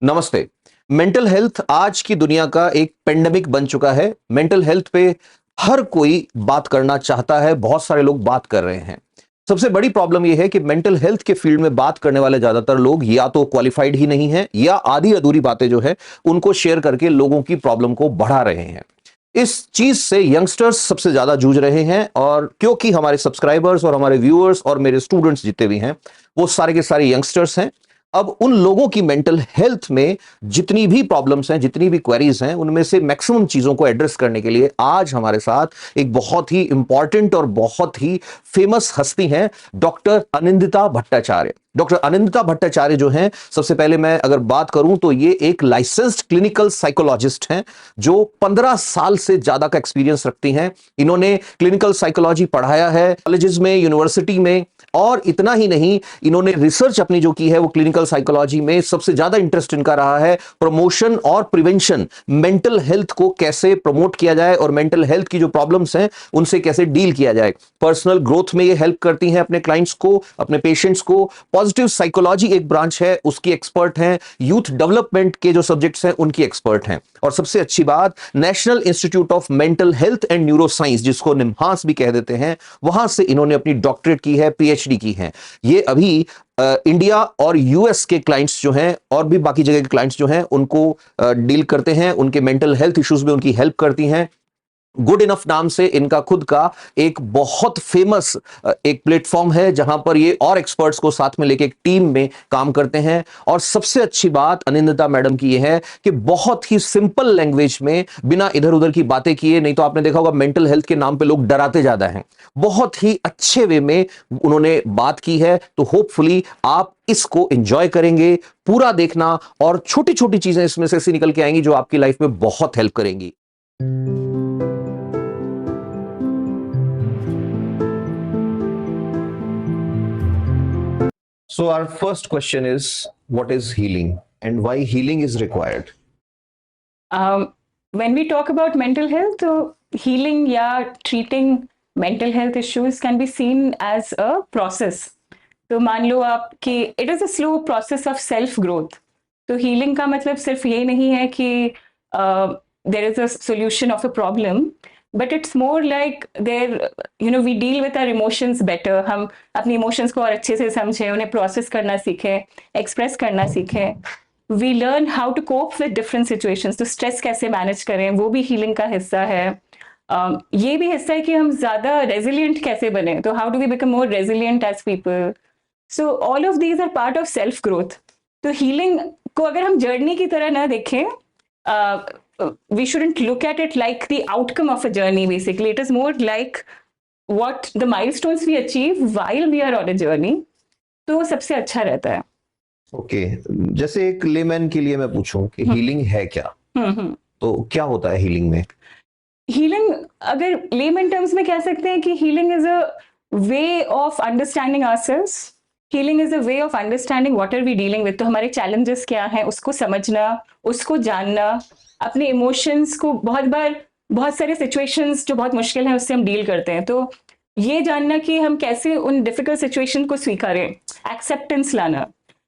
नमस्ते। Mental health आज की दुनिया का एक पेंडेमिक बन चुका है। मेंटल हेल्थ पे हर कोई बात करना चाहता है, बहुत सारे लोग बात कर रहे हैं। सबसे बड़ी प्रॉब्लम यह है कि मेंटल हेल्थ के फील्ड में बात करने वाले ज्यादातर लोग या तो क्वालिफाइड ही नहीं हैं या आधी अधूरी बातें जो है उनको शेयर करके लोगों की प्रॉब्लम को बढ़ा रहे हैं। इस चीज से यंगस्टर्स सबसे ज्यादा जूझ रहे हैं, और क्योंकि हमारे सब्सक्राइबर्स और हमारे व्यूअर्स और मेरे स्टूडेंट्स जितने भी हैं वो सारे के सारे यंगस्टर्स हैं। अब उन लोगों की मेंटल हेल्थ में जितनी भी प्रॉब्लम्स हैं, जितनी भी क्वेरीज हैं, उनमें से मैक्सिमम चीजों को एड्रेस करने के लिए आज हमारे साथ एक बहुत ही इंपॉर्टेंट और बहुत ही फेमस हस्ती हैं, डॉक्टर अनिंदिता भट्टाचार्य। डॉक्टर अनिंदिता भट्टाचार्य जो हैं, सबसे पहले मैं अगर बात करूं तो ये एक लाइसेंस्ड क्लिनिकल साइकोलॉजिस्ट हैं जो 15 साल से ज्यादा का एक्सपीरियंस रखती हैं। इन्होंने क्लिनिकल साइकोलॉजी पढ़ाया है कॉलेजेस में, यूनिवर्सिटी में, और इतना ही नहीं, इन्होंने रिसर्च अपनी जो की है वो क्लिनिकल साइकोलॉजी में सबसे ज्यादा इंटरेस्ट इनका रहा है प्रमोशन और प्रिवेंशन, मेंटल हेल्थ को कैसे प्रमोट किया जाए और मेंटल हेल्थ की जो प्रॉब्लम्स हैं उनसे कैसे डील किया जाए। पर्सनल ग्रोथ में ये हेल्प करती हैं अपने क्लाइंट्स को, अपने पेशेंट्स को। पॉजिटिव साइकोलॉजी एक ब्रांच है, उसकी एक्सपर्ट हैं। यूथ डेवलपमेंट के जो सब्जेक्ट्स हैं उनकी एक्सपर्ट हैं। और सबसे अच्छी बात, national institute of mental health and neuro science, जिसको निम्हांस भी कह देते हैं, वहां से इन्होंने अपनी डॉक्टरेट की है, पीएचडी की है। ये अभी इंडिया और यूएस के क्लाइंट्स जो हैं और भी बाकी जगह के क्लाइंट्स जो हैं उनको डील करते हैं, उनके मेंटल हेल्थ इश्यूज में उनकी हेल्प करती हैं। गुड इनफ नाम से इनका खुद का एक बहुत फेमस एक प्लेटफॉर्म है जहां पर ये और एक्सपर्ट्स को साथ में लेके एक टीम में काम करते हैं। और सबसे अच्छी बात अनिंदिता मैडम की ये है कि बहुत ही सिंपल लैंग्वेज में, बिना इधर उधर की बातें किए, नहीं तो आपने देखा होगा मेंटल हेल्थ के नाम पे लोग डराते ज्यादा हैं, बहुत ही अच्छे वे में उन्होंने बात की है। तो होपफुली आप इसको एंजॉय करेंगे, पूरा देखना, और छोटी छोटी चीजें इसमें से निकल के आएंगी जो आपकी लाइफ में बहुत हेल्प करेंगी। So our first question is, what is healing and why healing is required? When we talk about mental health, healing या treating mental health issues can be seen as a process. तो मान लो आप कि it is a slow process of self growth. तो healing का मतलब सिर्फ ये नहीं है कि there is a solution of a problem, but it's more like there, we deal with our emotions better. हम अपनी emotions को और अच्छे से समझें, उन्हें process करना सीखें, express करना सीखें. We learn how to cope with different situations. तो stress कैसे manage करें, वो भी healing का हिस्सा है. ये भी हिस्सा है कि हम ज़्यादा resilient कैसे बने. तो how do we become more resilient as people? So all of these are part of self growth. तो healing को अगर हम journey की तरह ना देखें, we shouldn't look at it like the outcome of a journey. Basically, it is more like what the milestones we achieve while we are on a journey. तो सबसे अच्छा रहता है. ओके, जैसे एक लेमैन के लिए मैं पूछूं कि हीलिंग है क्या, तो क्या होता है हीलिंग में? हीलिंग अगर लेमैन टर्म्स में कह सकते हैं कि healing is a way of understanding ourselves. Healing is a way of understanding what are we dealing with. तो हमारे चैलेंजेस क्या हैं उसको समझना, उसको जानना, अपने इमोशंस को, बहुत सारे सिचुएशंस जो बहुत मुश्किल हैं उससे हम डील करते हैं. तो ये जानना कि हम कैसे उन डिफिकल्ट सिचुएशन को स्वीकारें, एक्सेप्टेंस लाना,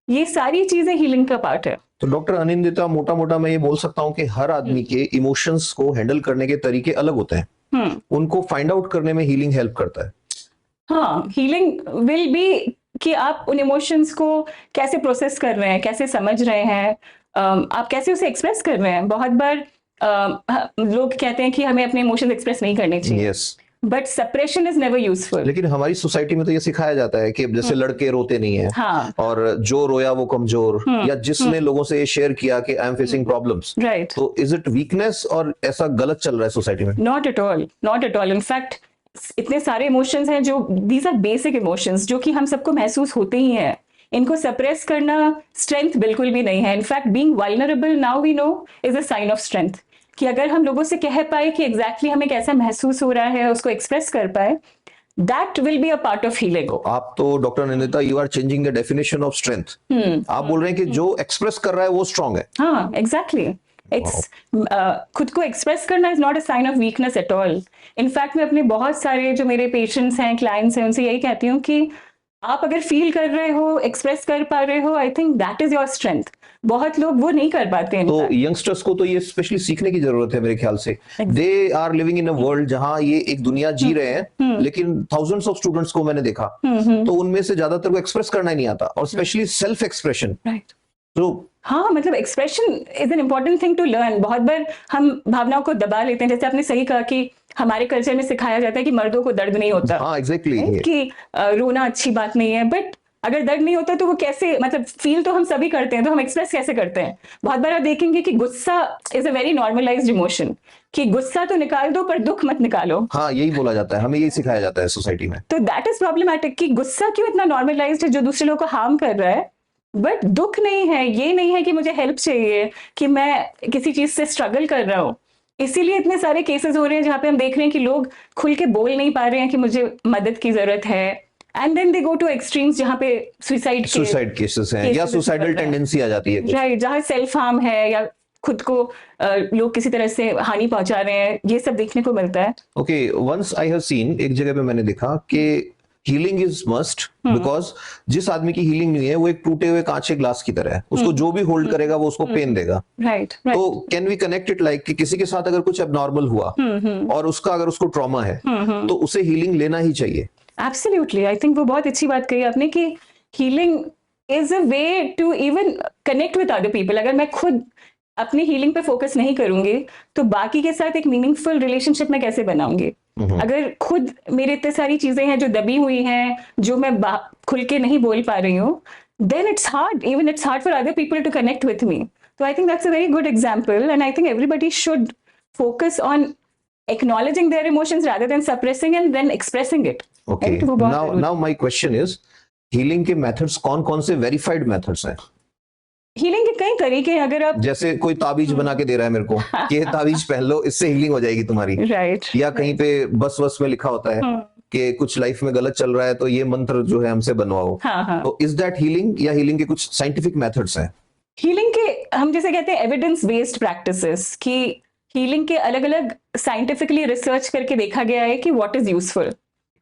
ये सारी चीजें हीलिंग का पार्ट है. तो डॉक्टर अनिंदिता, मोटा मोटा मैं ये बोल सकता हूँ कि हर आदमी के इमोशंस को हैंडल करने के तरीके अलग होते हैं. उनको फाइंड आउट करने में हीलिंग हेल्प करता है. हाँ, हीलिंग विल बी कि आप उन इमोशंस को कैसे प्रोसेस कर रहे हैं, कैसे समझ रहे हैं, आप कैसे उसे एक्सप्रेस कर रहे हैं. बहुत बार लोग कहते हैं कि हमें अपने इमोशंस एक्सप्रेस नहीं करने चाहिए. Yes, but suppression is never useful. लेकिन हमारी सोसाइटी में तो ये सिखाया जाता है कि जैसे लड़के रोते नहीं है, हाँ, और जो रोया वो कमजोर, या जिसने लोगों से ये शेयर किया कि I am facing problems, right. तो इज इट वीकनेस, और ऐसा गलत चल रहा है सोसाइटी में? Not at all, not at all. In fact इतने सारे इमोशंस हैं जो दीज आर बेसिक इमोशंस जो कि हम सबको महसूस होते ही हैं. इनको सप्रेस करना स्ट्रेंथ बिल्कुल भी नहीं है. In fact being vulnerable now we know is a sign of strength. कि अगर हम लोगों से कह पाए कि एग्जैक्टली हमें कैसा महसूस हो रहा है, उसको एक्सप्रेस कर पाए, that will be a part of healing. आप तो doctor Anindita, you are changing the definition of strength. आप बोल रहे हैं कि जो एक्सप्रेस कर रहा है वो स्ट्रांग है. हाँ, एग्जैक्टली. इट्स खुद को एक्सप्रेस करना is not a sign of weakness at all. In fact मैं अपने बहुत सारे जो मेरे पेशेंट्स हैं, क्लाइंट्स हैं, उनसे यही कहती हूँ कि आप अगर फील कर रहे हो, एक्सप्रेस कर पा रहे हो, I think that is your strength. बहुत लोग वो नहीं कर पाते हैं। तो यंगस्टर्स को तो ये स्पेशली सीखने की जरूरत है मेरे ख्याल से। They are living in a world जहां ये एक दुनिया जी रहे हैं, लेकिन थाउजेंड्स ऑफ स्टूडेंट्स को मैंने देखा तो उनमें से ज्यादातर को एक्सप्रेस करना ही नहीं आता, और स्पेशली सेल्फ एक्सप्रेशन। राइट। तो हाँ, मतलब expression is an important thing to learn. बहुत बार हम भावनाओं को दबा लेते हैं, जैसे आपने सही कहा कि हमारे कल्चर में सिखाया जाता है कि मर्दों को दर्द नहीं होता। हाँ एग्जैक्टली, कि रोना अच्छी बात नहीं है, बट अगर दर्द नहीं होता तो वो कैसे, मतलब फील तो हम सभी करते हैं, तो हम एक्सप्रेस कैसे करते हैं? बहुत बार आप देखेंगे कि गुस्सा is a very normalised emotion, कि गुस्सा तो निकाल दो पर दुख मत निकालो। हाँ यही बोला जाता है, हमें यही सिखाया जाता है सोसाइटी में। तो दैट इज प्रॉब्लमैटिक कि गुस्सा क्यों इतना नॉर्मलाइज्ड है जो दूसरे लोगों को हार्म कर रहा है, बट दुख नहीं है, ये नहीं है कि मुझे हेल्प चाहिए, कि मैं किसी चीज से स्ट्रगल कर रहा हूँ। इसीलिए इतने सारे केसेस हो रहे हैं जहां पे हम देख रहे हैं कि लोग खुल के बोल नहीं पा रहे हैं कि मुझे मदद की जरूरत है, and then they go to extremes जहां पे सुसाइड केसेस हैं या सुसाइडल टेंडेंसी आ जाती है कुछ। राइट, जहां सेल्फ हार्म है या खुद को लोग किसी तरह से हानि पहुंचा रहे हैं, ये सब देखने को मिलता है। Okay, once I have seen, एक जगह पे मैंने देखा कि हीलिंग इज मस्ट, बिकॉज जिस आदमी की हीलिंग नहीं है वो एक टूटे हुए कांच के ग्लास की तरह है, उसको जो भी होल्ड करेगा वो उसको पेन देगा। राइट। तो can we connect it like कि किसी के साथ अगर कुछ एबनॉर्मल हुआ और उसका अगर उसको ट्रॉमा है तो उसे हीलिंग लेना ही चाहिए। एब्सोल्युटली, आई थिंक वो बहुत अच्छी बात कही आपने कि healing is a way to even connect with other people. अगर मैं खुद अपनी हीलिंग पे फोकस नहीं करूंगी तो बाकी के साथ एक मीनिंगफुल रिलेशनशिप में कैसे बनाऊंगी? अगर खुद मेरे इतने सारी चीजें हैं जो दबी हुई हैं, जो मैं खुल के नहीं बोल पा रही हूँ, then it's hard for other people to connect with me. So I think that's a very good example, and I think everybody should focus on acknowledging their emotions rather than suppressing and then expressing it. Okay, Right? वो बहुत now my question is, healing के methods कौन कौन से verified methods हैं? Healing के कई तरीके हैं। अगर आप जैसे कोई ताबीज बना के दे रहा है मेरे को कि ये ताबीज पहन लो, इससे हीलिंग हो जाएगी तुम्हारी, राइट, या कहीं पे बस में लिखा होता है कि कुछ लाइफ में गलत चल रहा है तो ये मंत्र जो है हमसे बनवाओ। हाँ, तो इज दैट हीलिंग, या हीलिंग के कुछ साइंटिफिक मेथड्स हैं? हीलिंग के हम जैसे कहते हैं एविडेंस बेस्ड प्रैक्टिसेस, कि हीलिंग के अलग अलग साइंटिफिकली रिसर्च करके देखा गया है कि व्हाट इज यूजफुल,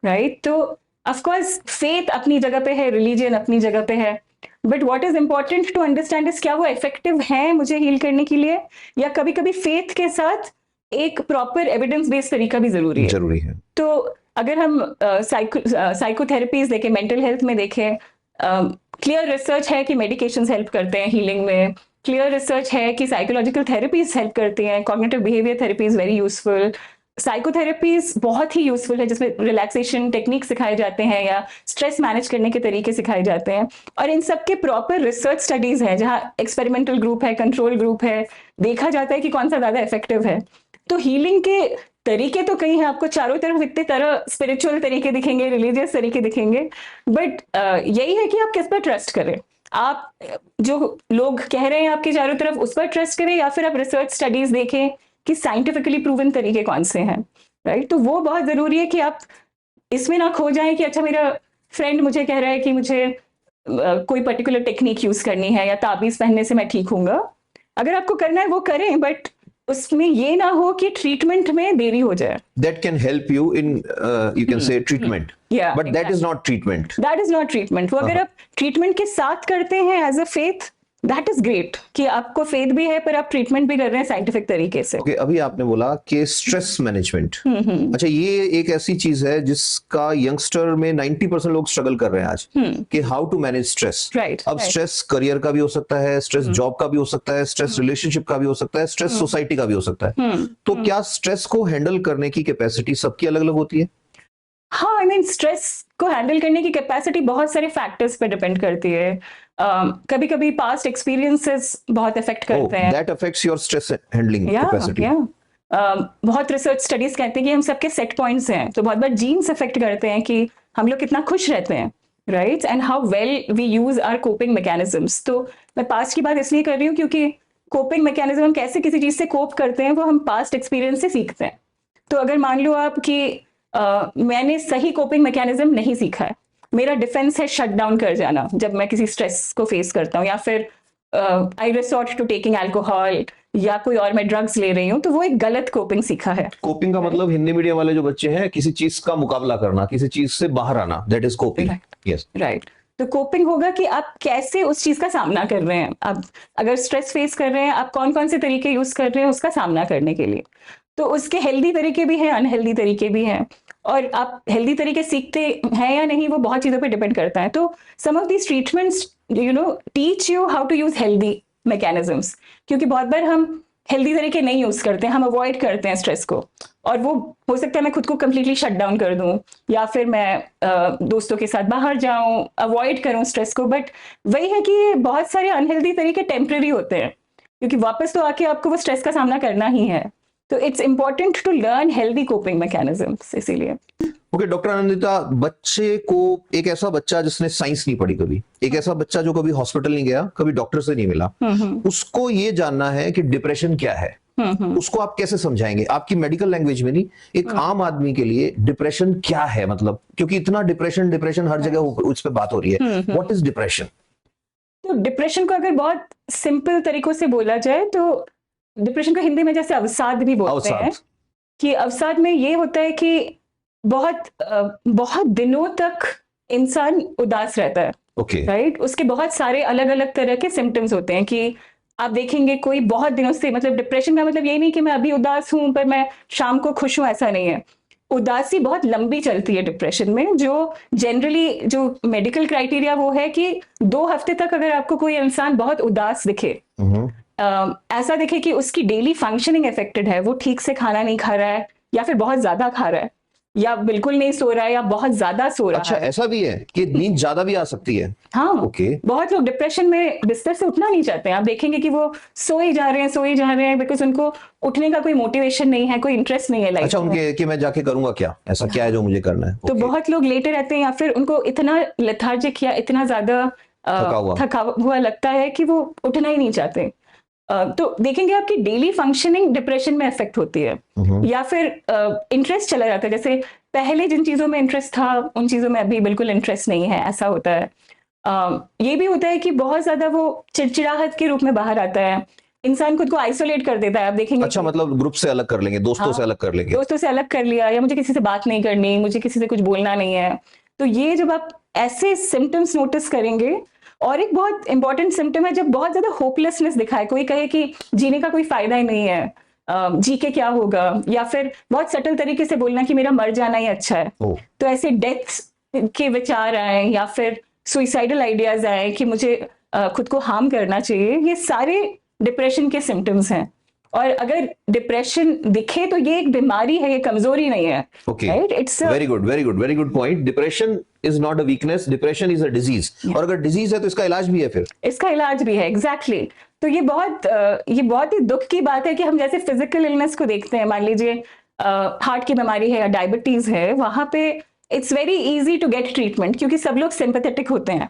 राइट? तो ऑफ कोर्स फेथ अपनी जगह पे है, रिलीजन अपनी जगह पे है, but what is important to understand is क्या वो इफेक्टिव है मुझे हील करने के लिए, या कभी कभी फेथ के साथ एक प्रॉपर एविडेंस बेस्ड तरीका भी जरूरी है। तो अगर हम साइकोथेरेपीज देखें, मेंटल हेल्थ में देखें, क्लियर रिसर्च है कि मेडिकेशंस हेल्प करते हैं हीलिंग में, क्लियर रिसर्च है कि साइकोलॉजिकल थेरेपीज हेल्प करती हैं, cognitive behaviour therapy is very useful, psychotherapies बहुत ही यूजफुल है जिसमें रिलैक्सेशन टेक्निक सिखाए जाते हैं या स्ट्रेस मैनेज करने के तरीके सिखाए जाते हैं, और इन सब के प्रॉपर रिसर्च स्टडीज हैं जहाँ एक्सपेरिमेंटल ग्रुप है, कंट्रोल ग्रुप है, देखा जाता है कि कौन सा ज्यादा इफेक्टिव है। तो हीलिंग के तरीके तो कई हैं, आपको चारों तरफ इतने तरह स्पिरिचुअल तरीके दिखेंगे, रिलीजियस तरीके दिखेंगे, बट यही है कि आप किस पर ट्रस्ट करें। आप जो लोग कह रहे हैं आपके चारों तरफ उस पर ट्रस्ट करें, या फिर आप रिसर्च स्टडीज देखें कि साइंटिफिकली प्रूवन तरीके कौन से हैं, राइट? तो वो बहुत जरूरी है कि आप इसमें ना खो जाएं कि अच्छा मेरा फ्रेंड मुझे कह रहा है कि मुझे कोई पर्टिकुलर टेक्निक यूज करनी है या ताबीज पहनने से मैं ठीक हूंगा। अगर आपको करना है वो करें, बट उसमें ये ना हो कि ट्रीटमेंट में देरी हो जाए। That can help you in you can say treatment, Yeah, but that is not treatment. That is not treatment. वो अगर आप ट्रीटमेंट के साथ करते हैं as a faith, that is great कि आपको फेथ भी है पर आप ट्रीटमेंट भी कर रहे हैं साइंटिफिक तरीके से। Okay, अभी आपने बोला कि स्ट्रेस मैनेजमेंट, अच्छा ये एक ऐसी चीज है जिसका यंगस्टर में 90% लोग स्ट्रगल कर रहे हैं आज, कि how to manage stress. Right, अब right. स्ट्रेस करियर का भी हो सकता है, स्ट्रेस जॉब का भी हो सकता है, स्ट्रेस रिलेशनशिप का भी हो सकता है, स्ट्रेस सोसाइटी का भी हो सकता है। तो क्या स्ट्रेस को हैंडल करने की कैपेसिटी सबकी अलग अलग होती है? हाँ, आई मीन स्ट्रेस को हैंडल करने की कैपेसिटी बहुत सारे फैक्टर्स पे डिपेंड करती है। कभी कभी पास्ट एक्सपीरियंसेस बहुत इफेक्ट करते हैं। That affects your stress handling capacity. बहुत रिसर्च स्टडीज कहते हैं कि हम सबके सेट पॉइंट्स हैं, तो बहुत बार जीन्स इफेक्ट करते हैं कि हम लोग कितना खुश रहते हैं, right? And how well we use our coping mechanisms. तो मैं पास्ट की बात इसलिए कर रही हूँ क्योंकि कोपिंग मैकेनिज्म, हम कैसे किसी चीज से कोप करते हैं, वो हम पास्ट एक्सपीरियंस से सीखते हैं। तो अगर मान लो आप कि मैंने सही कोपिंग मैकेनिज्म नहीं सीखा है, मेरा डिफेंस है शट डाउन कर जाना जब मैं किसी स्ट्रेस को फेस करता हूँ, या फिर आई रिसोर्ट टू टेकिंग अल्कोहल या कोई और मैं ड्रग्स ले रही हूँ, तो वो एक गलत कोपिंग सीखा है। कोपिंग का मतलब हिंदी मीडियम वाले जो बच्चे हैं, किसी चीज का मुकाबला करना, किसी चीज से बाहर आना, that is coping. Yes, right. तो कोपिंग होगा कि आप कैसे उस चीज का सामना कर रहे हैं। आप अगर स्ट्रेस फेस कर रहे हैं, आप कौन कौन से तरीके यूज कर रहे हैं उसका सामना करने के लिए। तो उसके हेल्दी तरीके भी हैं, अनहेल्दी तरीके भी हैं, और आप हेल्दी तरीके सीखते हैं या नहीं वो बहुत चीज़ों पे डिपेंड करता है। तो some of these treatments teach you how to use healthy mechanisms, क्योंकि बहुत बार हम हेल्दी तरीके नहीं यूज करते हैं, हम अवॉइड करते हैं स्ट्रेस को, और वो हो सकता है मैं खुद को कम्प्लीटली शट डाउन कर दूं, या फिर मैं दोस्तों के साथ बाहर जाऊं, अवॉइड करूं स्ट्रेस को। बट वही है कि बहुत सारे अनहेल्दी तरीके टेम्पररी होते हैं, क्योंकि वापस तो आके आपको वो स्ट्रेस का सामना करना ही है। तो it's important to learn healthy coping mechanisms. इसीलिए ओके डॉक्टर आनंदिता, बच्चे को, एक ऐसा बच्चा जिसने साइंस नहीं पढ़ी कभी, एक ऐसा बच्चा जो कभी हॉस्पिटल नहीं गया, कभी डॉक्टर से नहीं मिला, उसको ये जानना है कि डिप्रेशन क्या है, उसको आप कैसे समझाएंगे आपकी मेडिकल लैंग्वेज में, नहीं एक आम आदमी के लिए डिप्रेशन क्या है, मतलब क्योंकि इतना डिप्रेशन डिप्रेशन हर जगह उस पर बात हो रही है। What is depression? तो डिप्रेशन को अगर बहुत सिंपल तरीकों से बोला जाए तो डिप्रेशन को हिंदी में जैसे अवसाद भी बोलते हैं, कि अवसाद में ये होता है कि बहुत दिनों तक इंसान उदास रहता है। राइट, उसके बहुत सारे अलग अलग तरह के सिम्टम्स होते हैं कि आप देखेंगे कोई बहुत दिनों से, मतलब डिप्रेशन का मतलब ये नहीं कि मैं अभी उदास हूं पर मैं शाम को खुश हूं, ऐसा नहीं है। उदासी बहुत लंबी चलती है डिप्रेशन में, जो जनरली जो मेडिकल क्राइटेरिया वो है कि 2 हफ्ते तक अगर आपको कोई इंसान बहुत उदास दिखे, ऐसा दिखे कि उसकी डेली फंक्शनिंग अफेक्टेड है, वो ठीक से खाना नहीं खा रहा है, या फिर बहुत ज्यादा खा रहा है, या बिल्कुल नहीं सो रहा है, या बहुत ज्यादा सो रहा है। अच्छा, ऐसा भी है कि नींद ज्यादा भी आ सकती है? हाँ, बहुत लोग डिप्रेशन में बिस्तर से उठना नहीं चाहते हैं। आप देखेंगे कि वो सो ही जा रहे हैं बिकॉज उनको उठने का कोई मोटिवेशन नहीं है, कोई इंटरेस्ट नहीं है लाइफ में। अच्छा, उनके कि मैं जाके करूंगा क्या, ऐसा क्या है जो मुझे करना है? तो बहुत लोग लेटे रहते हैं, या फिर उनको इतना लेथार्जिक या इतना ज्यादा थका हुआ लगता है कि वो उठना ही नहीं चाहते। तो देखेंगे आपकी डेली फंक्शनिंग डिप्रेशन में इफेक्ट होती है, या फिर इंटरेस्ट चला जाता है, जैसे पहले जिन चीजों में इंटरेस्ट था उन चीजों में अभी बिल्कुल इंटरेस्ट नहीं है, ऐसा होता है। ये भी होता है कि बहुत ज्यादा वो चिड़चिड़ाहट के रूप में बाहर आता है, इंसान खुद को आइसोलेट कर देता है। आप देखेंगे, अच्छा, मतलब ग्रुप से अलग कर लेंगे, दोस्तों से अलग कर लेंगे, दोस्तों से अलग कर लिया, या मुझे किसी से बात नहीं करनी, मुझे किसी से कुछ बोलना नहीं है। तो ये जब आप ऐसे सिम्टम्स नोटिस करेंगे, और एक बहुत इंपॉर्टेंट सिम्टम है जब बहुत ज्यादा होपलेसनेस दिखाए, कोई कहे कि जीने का कोई फायदा ही नहीं है, जी के क्या होगा, या फिर बहुत सटल तरीके से बोलना कि मेरा मर जाना ही अच्छा है। तो ऐसे डेथ के विचार आए, या फिर सुइसाइडल आइडियाज आए कि मुझे खुद को हार्म करना चाहिए, ये सारे डिप्रेशन के सिम्टम्स हैं। और अगर डिप्रेशन दिखे तो ये एक बीमारी है, ये कमजोरी नहीं है। Right, it's very good point. Depression is not a weakness, depression is a disease. और अगर डिजीज है तो इसका इलाज भी है, फिर इसका इलाज भी है। एग्जैक्टली। तो ये बहुत ही दुख की बात है कि हम जैसे फिजिकल इलनेस को देखते हैं, मान लीजिए हार्ट की बीमारी है या डायबिटीज है, वहां पे it's very easy to get treatment क्योंकि सब लोग सिंपैथेटिक होते हैं।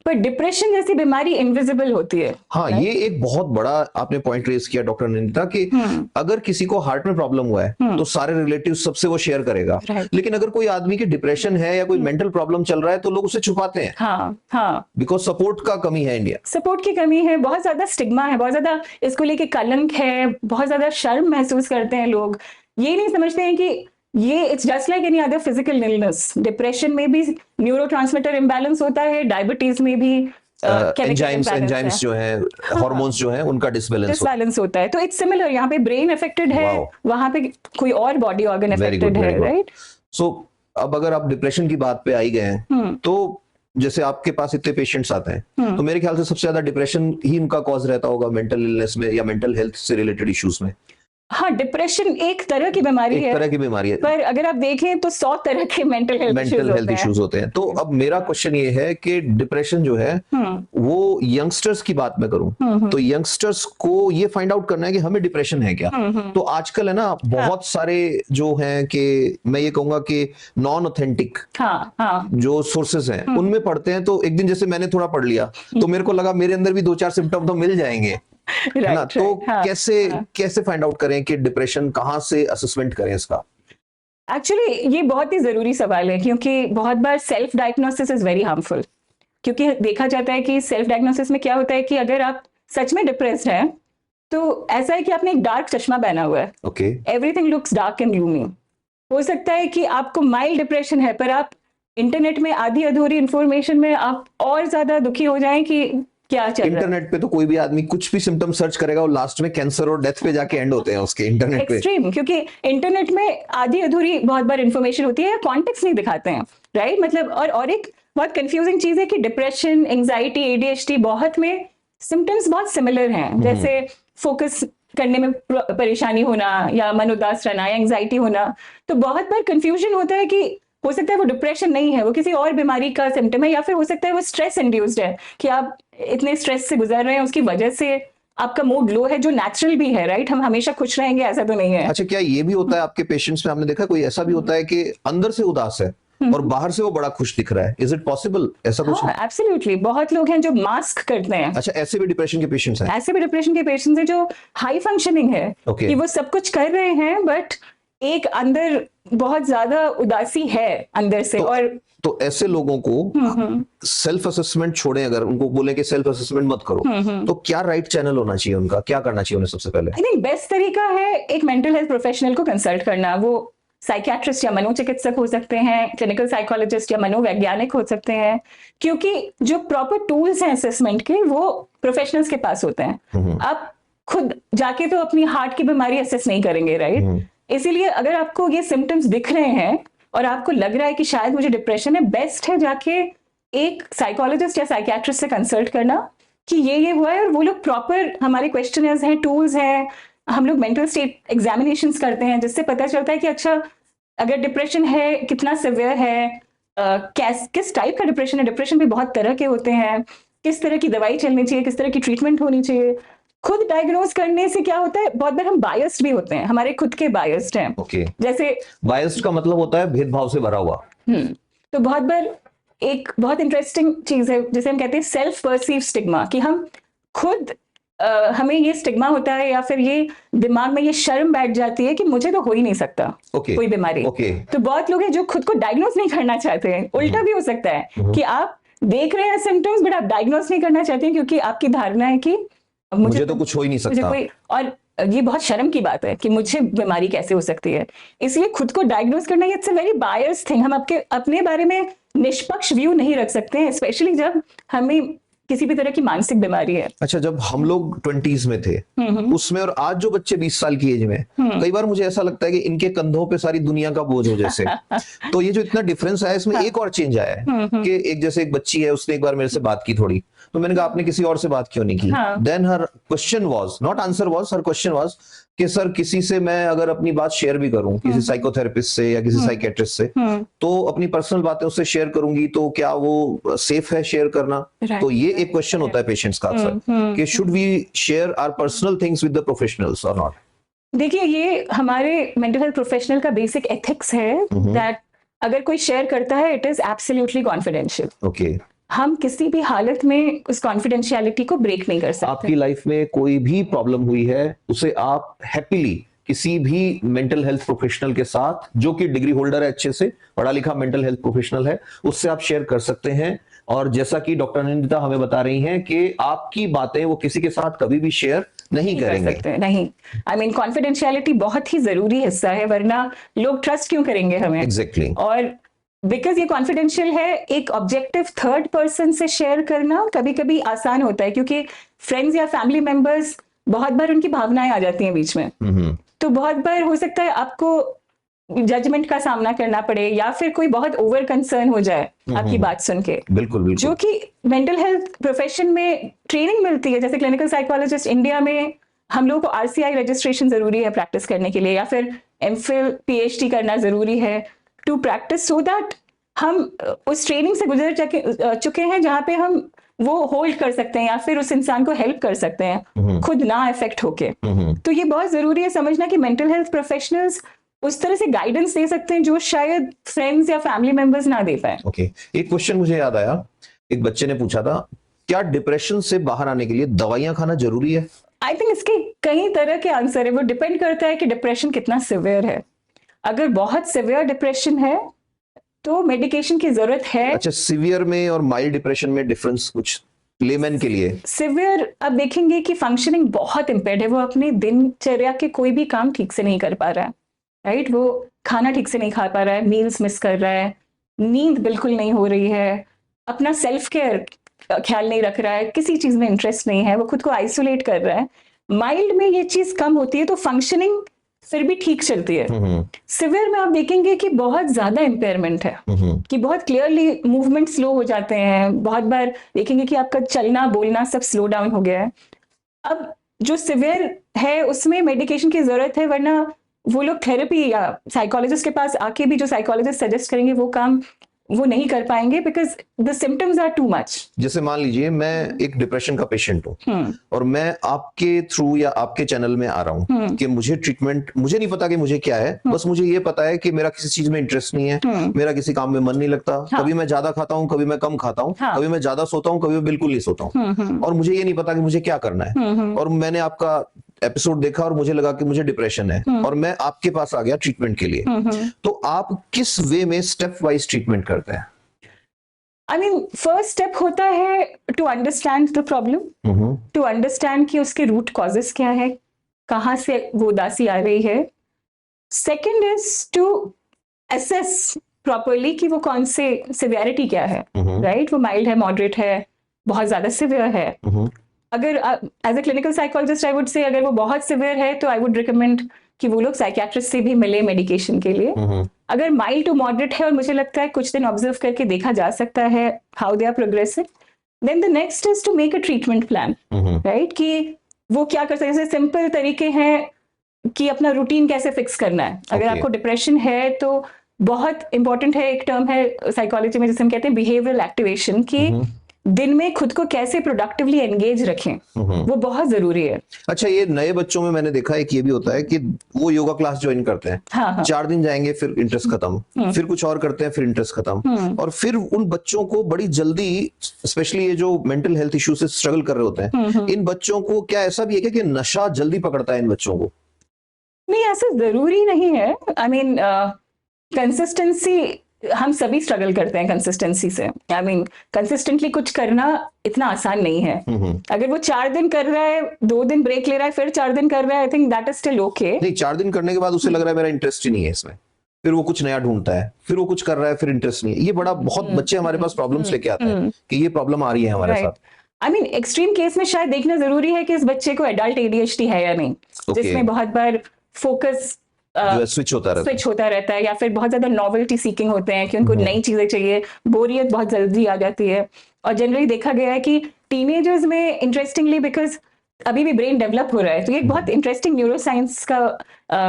पर डिप्रेशन जैसी बीमारी इनविजिबल होती है। हाँ, ये एक बहुत बड़ा आपने पॉइंट रेज किया डॉक्टर अनिंदिता, कि अगर किसी को हार्ट में प्रॉब्लम हुआ है तो सारे रिलेटिव सबसे वो शेयर करेगा, लेकिन अगर कोई आदमी की डिप्रेशन है या कोई मेंटल प्रॉब्लम चल रहा है तो लोग उसे छुपाते हैं। हाँ, बिकॉज सपोर्ट का कमी है, इंडिया सपोर्ट की कमी है, बहुत ज्यादा स्टिग्मा है, बहुत ज्यादा इसको लेके कलंक है, बहुत ज्यादा शर्म महसूस करते हैं लोग। ये नहीं समझते हैं कि ये it's just like any other physical illness. Depression में भी न्यूरोट्रांसमीटर इंबैलेंस होता है, डायबिटीज में भी एंजाइम्स जो है, हार्मोन्स जो है, उनका डिसबैलेंस होता है। तो इट्स सिमिलर, यहाँ पे ब्रेन अफेक्टेड है, वहां पे कोई और बॉडी ऑर्गन अफेक्टेड है। राइट, सो अब अगर आप डिप्रेशन की बात पे आई गए हैं, तो जैसे आपके पास इतने पेशेंट्स आते हैं, तो मेरे ख्याल से सबसे ज्यादा डिप्रेशन ही उनका कॉज रहता होगा मेंटल इलनेस में या मेंटल हेल्थ से रिलेटेड इश्यूज में। हाँ, डिप्रेशन एक तरह की बीमारी है, पर अगर आप देखें तो 100 तरह के मेंटल हेल्थ इश्यूज होते हैं। तो अब मेरा क्वेश्चन ये है कि डिप्रेशन जो है वो यंगस्टर्स की बात मैं करूं तो यंगस्टर्स को ये फाइंड आउट करना है कि हमें डिप्रेशन है क्या। तो आजकल है ना बहुत सारे जो हैं कि मैं ये कहूंगा कि नॉन ऑथेंटिक जो सोर्सेस हैं उनमें पढ़ते हैं। तो एक दिन जैसे मैंने थोड़ा पढ़ लिया तो मेरे को लगा मेरे अंदर भी 2-4 सिम्टम तो मिल जाएंगे, है ना। तो कैसे फाइंड आउट करें कि डिप्रेशन कहां से असेसमेंट करें इसका? एक्चुअली ये बहुत ही जरूरी सवाल है, क्योंकि बहुत बार self diagnosis is very harmful. क्योंकि देखा जाता है कि सेल्फ डायग्नोसिस में क्या होता है कि अगर आप सच में डिप्रेस्ड हैं तो ऐसा है कि आपने एक डार्क चश्मा पहना हुआ है। Everything looks dark and gloomy. हो सकता है कि आपको माइल्ड डिप्रेशन है पर आप इंटरनेट में आधी अधूरी इंफॉर्मेशन में आप और ज्यादा दुखी हो जाएं कि क्या चल रहा है। इंटरनेट पे तो कोई भी आदमी कुछ भी सिम्टम सर्च करेगा और लास्ट में कैंसर और डेथ पे जाके एंड होते हैं उसके इंटरनेट पे। एक्सट्रीम, क्योंकि इंटरनेट में आधी अधूरी बहुत बार इंफॉर्मेशन होती है या कॉन्टेक्स्ट नहीं दिखाते हैं, राइट। मतलब और एक बहुत कंफ्यूजिंग चीज है कि डिप्रेशन, एंजाइटी, एडीएचडी बहुत में सिम्टम्स बहुत सिमिलर हैं। जैसे फोकस करने में परेशानी होना या मन उदास रहना या एंजाइटी होना, तो बहुत बार कंफ्यूजन होता है कि हो सकता है वो डिप्रेशन नहीं है, वो किसी और बीमारी का सिम्टम है, या फिर हो सकता है वो स्ट्रेस इंड्यूस्ड है कि आप इतने स्ट्रेस से गुजर रहे हैं, उसकी वजह से आपका मूड लो है, जो नेचुरल भी है, राइट। हम हमेशा खुश रहेंगे ऐसा तो नहीं है। अच्छा, क्या ये भी होता है आपके पेशेंट्स में, आपने देखा कोई ऐसा भी होता है कि अंदर से उदास है और बाहर से वो बड़ा खुश दिख रहा है? इज इट पॉसिबल ऐसा कुछ? हाँ, एब्सोल्युटली। बहुत लोग हैं जो मास्क करते हैं। अच्छा, ऐसे भी डिप्रेशन के पेशेंट्स हैं? ऐसे भी डिप्रेशन के पेशेंट्स हैं जो हाई फंक्शनिंग है, Okay. कि वो सब कुछ कर रहे हैं बट एक अंदर बहुत ज्यादा उदासी है अंदर से। और तो ऐसे लोगों को सेल्फ असेसमेंट छोड़ें, अगर उनको बोले कि सेल्फ असेसमेंट मत करो, तो क्या राइट चैनल होना चाहिए उनका? क्या करना चाहिए उन्हें सबसे पहले? आई थिंक बेस्ट तरीका है एक मेंटल हेल्थ प्रोफेशनल को कंसल्ट करना। वो साइकियाट्रिस्ट या मनोचिकित्सक हो सकते हैं, क्लिनिकल साइकोलॉजिस्ट या मनोवैज्ञानिक हो सकते हैं, क्योंकि जो प्रॉपर टूल्स हैं असेसमेंट के वो प्रोफेशनल्स के पास होते हैं। आप खुद जाके तो अपनी हार्ट की बीमारी असेस नहीं करेंगे, राइट। इसीलिए अगर आपको ये सिम्टम्स दिख रहे हैं और आपको लग रहा है कि शायद मुझे डिप्रेशन है, बेस्ट है जाके एक साइकोलॉजिस्ट या साइकियाट्रिस्ट से कंसल्ट करना कि ये हुआ है। और वो लोग प्रॉपर, हमारे क्वेश्चनर्स हैं, टूल्स हैं, हम लोग मेंटल स्टेट एग्जामिनेशंस करते हैं, जिससे पता चलता है कि अच्छा अगर डिप्रेशन है कितना सिवियर है, किस टाइप का डिप्रेशन है। डिप्रेशन भी बहुत तरह के होते हैं, किस तरह की दवाई चलनी चाहिए, किस तरह की ट्रीटमेंट होनी चाहिए। खुद डायग्नोज करने से क्या होता है, बहुत बार हम बायस्ड भी होते हैं, हमारे खुद के बायस्ड हैं। ओके, जैसे बायस्ड का मतलब होता है भेदभाव से भरा हुआ। तो बहुत बार एक बहुत इंटरेस्टिंग चीज है जिसे हम कहते हैं सेल्फ परसीव स्टिग्मा, कि हम खुद हमें ये स्टिग्मा होता है या फिर ये दिमाग में ये शर्म बैठ जाती है कि मुझे तो हो ही नहीं सकता कोई बीमारी। तो बहुत लोग हैं जो खुद को डायग्नोज नहीं करना चाहते हैं। उल्टा भी हो सकता है कि आप देख रहे हैं सिम्टम्स बट आप डायग्नोज नहीं करना चाहते हैं, क्योंकि आपकी धारणा है कि मुझे तो कुछ हो ही नहीं सकता। और ये बहुत शर्म की बात है कि मुझे बीमारी कैसे हो सकती है। इसलिए खुद को डायग्नोज करना, it's a very biased thing. हम अपने बारे में निष्पक्ष व्यू नहीं रख सकते हैं, स्पेशली जब हमें किसी भी तरह की मानसिक बीमारी है। अच्छा, जब हम लोग 20s में थे उसमें और आज जो बच्चे 20 साल की एज में, कई बार मुझे ऐसा लगता है कि इनके कंधों पे सारी दुनिया का बोझ हो जैसे। तो ये जो इतना डिफरेंस आया, इसमें एक और चेंज आया है कि एक जैसे एक बच्ची है, उसने एक बार मेरे से बात की थोड़ी, तो मैंने कहा आपने किसी और से बात क्यों नहीं की? Then her question was, not answer was, her question was कि सर किसी से मैं अगर अपनी बात शेयर भी करूं, किसी साइकोथेरेपिस्ट से या किसी साइकियाट्रिस्ट से, तो अपनी पर्सनल बातें उससे शेयर करूंगी तो क्या वो सेफ है शेयर करना? तो ये एक क्वेश्चन होता है पेशेंट्स का अक्सर कि should we share our personal things with the professionals और नॉट? देखिए, ये हमारे मेंटल हेल्थ प्रोफेशनल का बेसिक एथिक्स है दैट अगर कोई शेयर करता है it is absolutely confidential. Okay, हम किसी भी हालत में उस कॉन्फिडेंशियलिटी को ब्रेक नहीं कर सकते। आपकी लाइफ में कोई भी प्रॉब्लम हुई है, उसे आप हैप्पीली किसी भी मेंटल हेल्थ प्रोफेशनल के साथ, जो कि डिग्री होल्डर है, अच्छे से पढ़ा लिखा मेंटल हेल्थ प्रोफेशनल है, उससे आप शेयर कर सकते हैं। और जैसा कि डॉक्टर निंदिता हमें बता रही हैं कि आपकी बातें वो किसी के साथ कभी भी शेयर नहीं करेंगे। नहीं, आई मीन कॉन्फिडेंशियलिटी बहुत ही जरूरी हिस्सा है, वरना लोग ट्रस्ट क्यों करेंगे हमें? एग्जैक्टली। और बिकॉज ये कॉन्फिडेंशियल है, एक ऑब्जेक्टिव थर्ड पर्सन से शेयर करना कभी कभी आसान होता है, क्योंकि फ्रेंड्स या फैमिली मेंबर्स बहुत बार उनकी भावनाएं आ जाती हैं बीच में। तो बहुत बार हो सकता है आपको जजमेंट का सामना करना पड़े या फिर कोई बहुत ओवर कंसर्न हो जाए आपकी बात सुन के। बिल्कुल बिल्कुल। जो कि मेंटल हेल्थ प्रोफेशन में ट्रेनिंग मिलती है, जैसे क्लिनिकल साइकोलॉजिस्ट इंडिया में हम लोगों को आरसीआई रजिस्ट्रेशन जरूरी है प्रैक्टिस करने के लिए, या फिर एमफिल पीएचडी करना जरूरी है टू प्रैक्टिस, सो दैट हम उस ट्रेनिंग से गुजर चुके हैं जहां पे हम वो होल्ड कर सकते हैं या फिर उस इंसान को हेल्प कर सकते हैं खुद ना इफेक्ट होके। तो ये बहुत जरूरी है समझना कि मेंटल हेल्थ प्रोफेशनल्स उस तरह से गाइडेंस दे सकते हैं जो शायद फ्रेंड्स या फैमिली मेंबर्स ना दे पाए। ओके, एक क्वेश्चन मुझे याद आया, एक बच्चे ने पूछा था, क्या डिप्रेशन से बाहर आने के लिए दवाइयां खाना जरूरी है? आई थिंक इसके कई तरह के आंसर है, वो डिपेंड करता है कि डिप्रेशन कितना सिवियर है। अगर बहुत सिवियर डिप्रेशन है तो मेडिकेशन की जरूरत है। अच्छा, सिवियर में और माइल्ड डिप्रेशन में डिफरेंस कुछ लेमैन के लिए? सिवियर आप देखेंगे कि फंक्शनिंग बहुत इम्पेयर्ड है, वो अपने दिनचर्या के कोई भी काम ठीक से नहीं कर पा रहा है, राइट। वो खाना ठीक से नहीं खा पा रहा है, मील्स मिस कर रहा है, नींद बिल्कुल नहीं हो रही है, अपना सेल्फ केयर ख्याल नहीं रख रहा है, किसी चीज में इंटरेस्ट नहीं है, वो खुद को आइसोलेट कर रहा है, माइल्ड में ये चीज कम होती है तो फंक्शनिंग फिर भी ठीक चलती है। सिवियर में आप देखेंगे कि बहुत ज्यादा इम्पेयरमेंट है, कि बहुत क्लियरली मूवमेंट स्लो हो जाते हैं, बहुत बार देखेंगे कि आपका चलना बोलना सब स्लो डाउन हो गया है। अब जो सिवियर है उसमें मेडिकेशन की जरूरत है, वरना वो लोग थेरेपी या साइकोलॉजिस्ट के पास आके भी जो साइकोलॉजिस्ट सजेस्ट करेंगे वो काम वो नहीं कर पाएंगे, because the symptoms are too much. जैसे मान लीजिए मैं एक डिप्रेशन का पेशेंट हूँ और मैं आपके थ्रू या आपके चैनल में आ रहा हूँ कि मुझे ट्रीटमेंट, मुझे नहीं पता कि मुझे क्या है, बस मुझे ये पता है कि मेरा किसी चीज में इंटरेस्ट नहीं है, मेरा किसी काम में मन नहीं लगता, कभी मैं ज्यादा खाता हूँ, कभी मैं कम खाता हूँ, कभी मैं ज्यादा सोता हूँ, कभी मैं बिल्कुल नहीं सोता हूँ, और मुझे ये नहीं पता कि मुझे क्या करना है। और मैंने आपका एपिसोड देखा और मुझे लगा कि मुझे डिप्रेशन है और मैं आपके पास आ गया ट्रीटमेंट के लिए। तो आप किस वे में स्टेप वाइज ट्रीटमेंट करते हैं? आई मीन फर्स्ट स्टेप होता है to understand the problem, to understand कि उसके रूट कॉजेस क्या है, कहाँ से वो उदासी आ रही है। Second is to assess properly कि वो कौन से सिवियरिटी क्या है, राइट? वो माइल्ड है, मॉडरेट है, बहुत ज्यादा सिवियर है। अगर as a clinical psychologist I would say अगर वो बहुत सिवियर है तो आई वुड रिकमेंड कि वो लोग साइकियाट्रिस्ट से भी मिले मेडिकेशन के लिए। अगर माइल्ड टू मॉडरेट है और मुझे लगता है कुछ दिन ऑब्जर्व करके देखा जा सकता है how they are progressing, then the next is to make a treatment plan, right? कि वो क्या कर सकते हैं। जैसे सिंपल तरीके हैं कि अपना रूटीन कैसे फिक्स करना है। अगर आपको डिप्रेशन है तो बहुत इंपॉर्टेंट है, एक टर्म है साइकोलॉजी में जिसे हम कहते हैं बिहेवियरल एक्टिवेशन, कि दिन में खुद को कैसे प्रोडक्टिवली एंगेज रखें, वो बहुत जरूरी है। अच्छा, ये नए बच्चों में मैंने देखा है कि ये भी होता है कि वो योगा क्लास ज्वाइन करते हैं, 4 दिन जाएंगे फिर इंटरेस्ट खत्म, फिर कुछ और करते हैं फिर इंटरेस्ट खत्म, और फिर उन बच्चों को बड़ी जल्दी, स्पेशली ये जो मेंटल हेल्थ इश्यू से स्ट्रगल कर रहे होते हैं, इन बच्चों को क्या ऐसा भी है कि नशा जल्दी पकड़ता है इन बच्चों को? नहीं, ऐसा जरूरी नहीं है। आई मीन कंसिस्टेंसी, हम सभी स्ट्रगल करते हैं कंसिस्टेंसी से। आई मीन कंसिस्टेंटली कुछ करना इतना आसान नहीं है। अगर वो 4 दिन कर रहा है, 2 दिन ब्रेक ले रहा है, फिर 4 दिन कर रहा है, I think that is still okay. नहीं, 4 दिन करने के बाद उसे लग रहा है मेरा इंटरेस्ट ही नहीं है इसमें, फिर वो कुछ नया ढूंढता है, फिर वो कुछ कर रहा है, फिर इंटरेस्ट नहीं है। ये बड़ा बहुत बच्चे हमारे पास प्रॉब्लम्स लेके आते हैं कि ये प्रॉब्लम आ रही है हमारे साथ। आई मीन एक्सट्रीम केस में शायद देखना जरूरी है कि इस बच्चे को एडल्ट एडीएचडी है या नहीं, जिसमें बहुत बार फोकस स्विच होता रहता है, या फिर बहुत ज्यादा नॉवेल्टी सीकिंग होते हैं कि उनको नई चीजें चाहिए, बोरियत बहुत जल्दी आ जाती है। और जनरली देखा गया है कि टीनेजर्स में इंटरेस्टिंगली, बिकॉज अभी भी ब्रेन डेवलप हो रहा है, तो ये एक बहुत इंटरेस्टिंग न्यूरोसाइंस का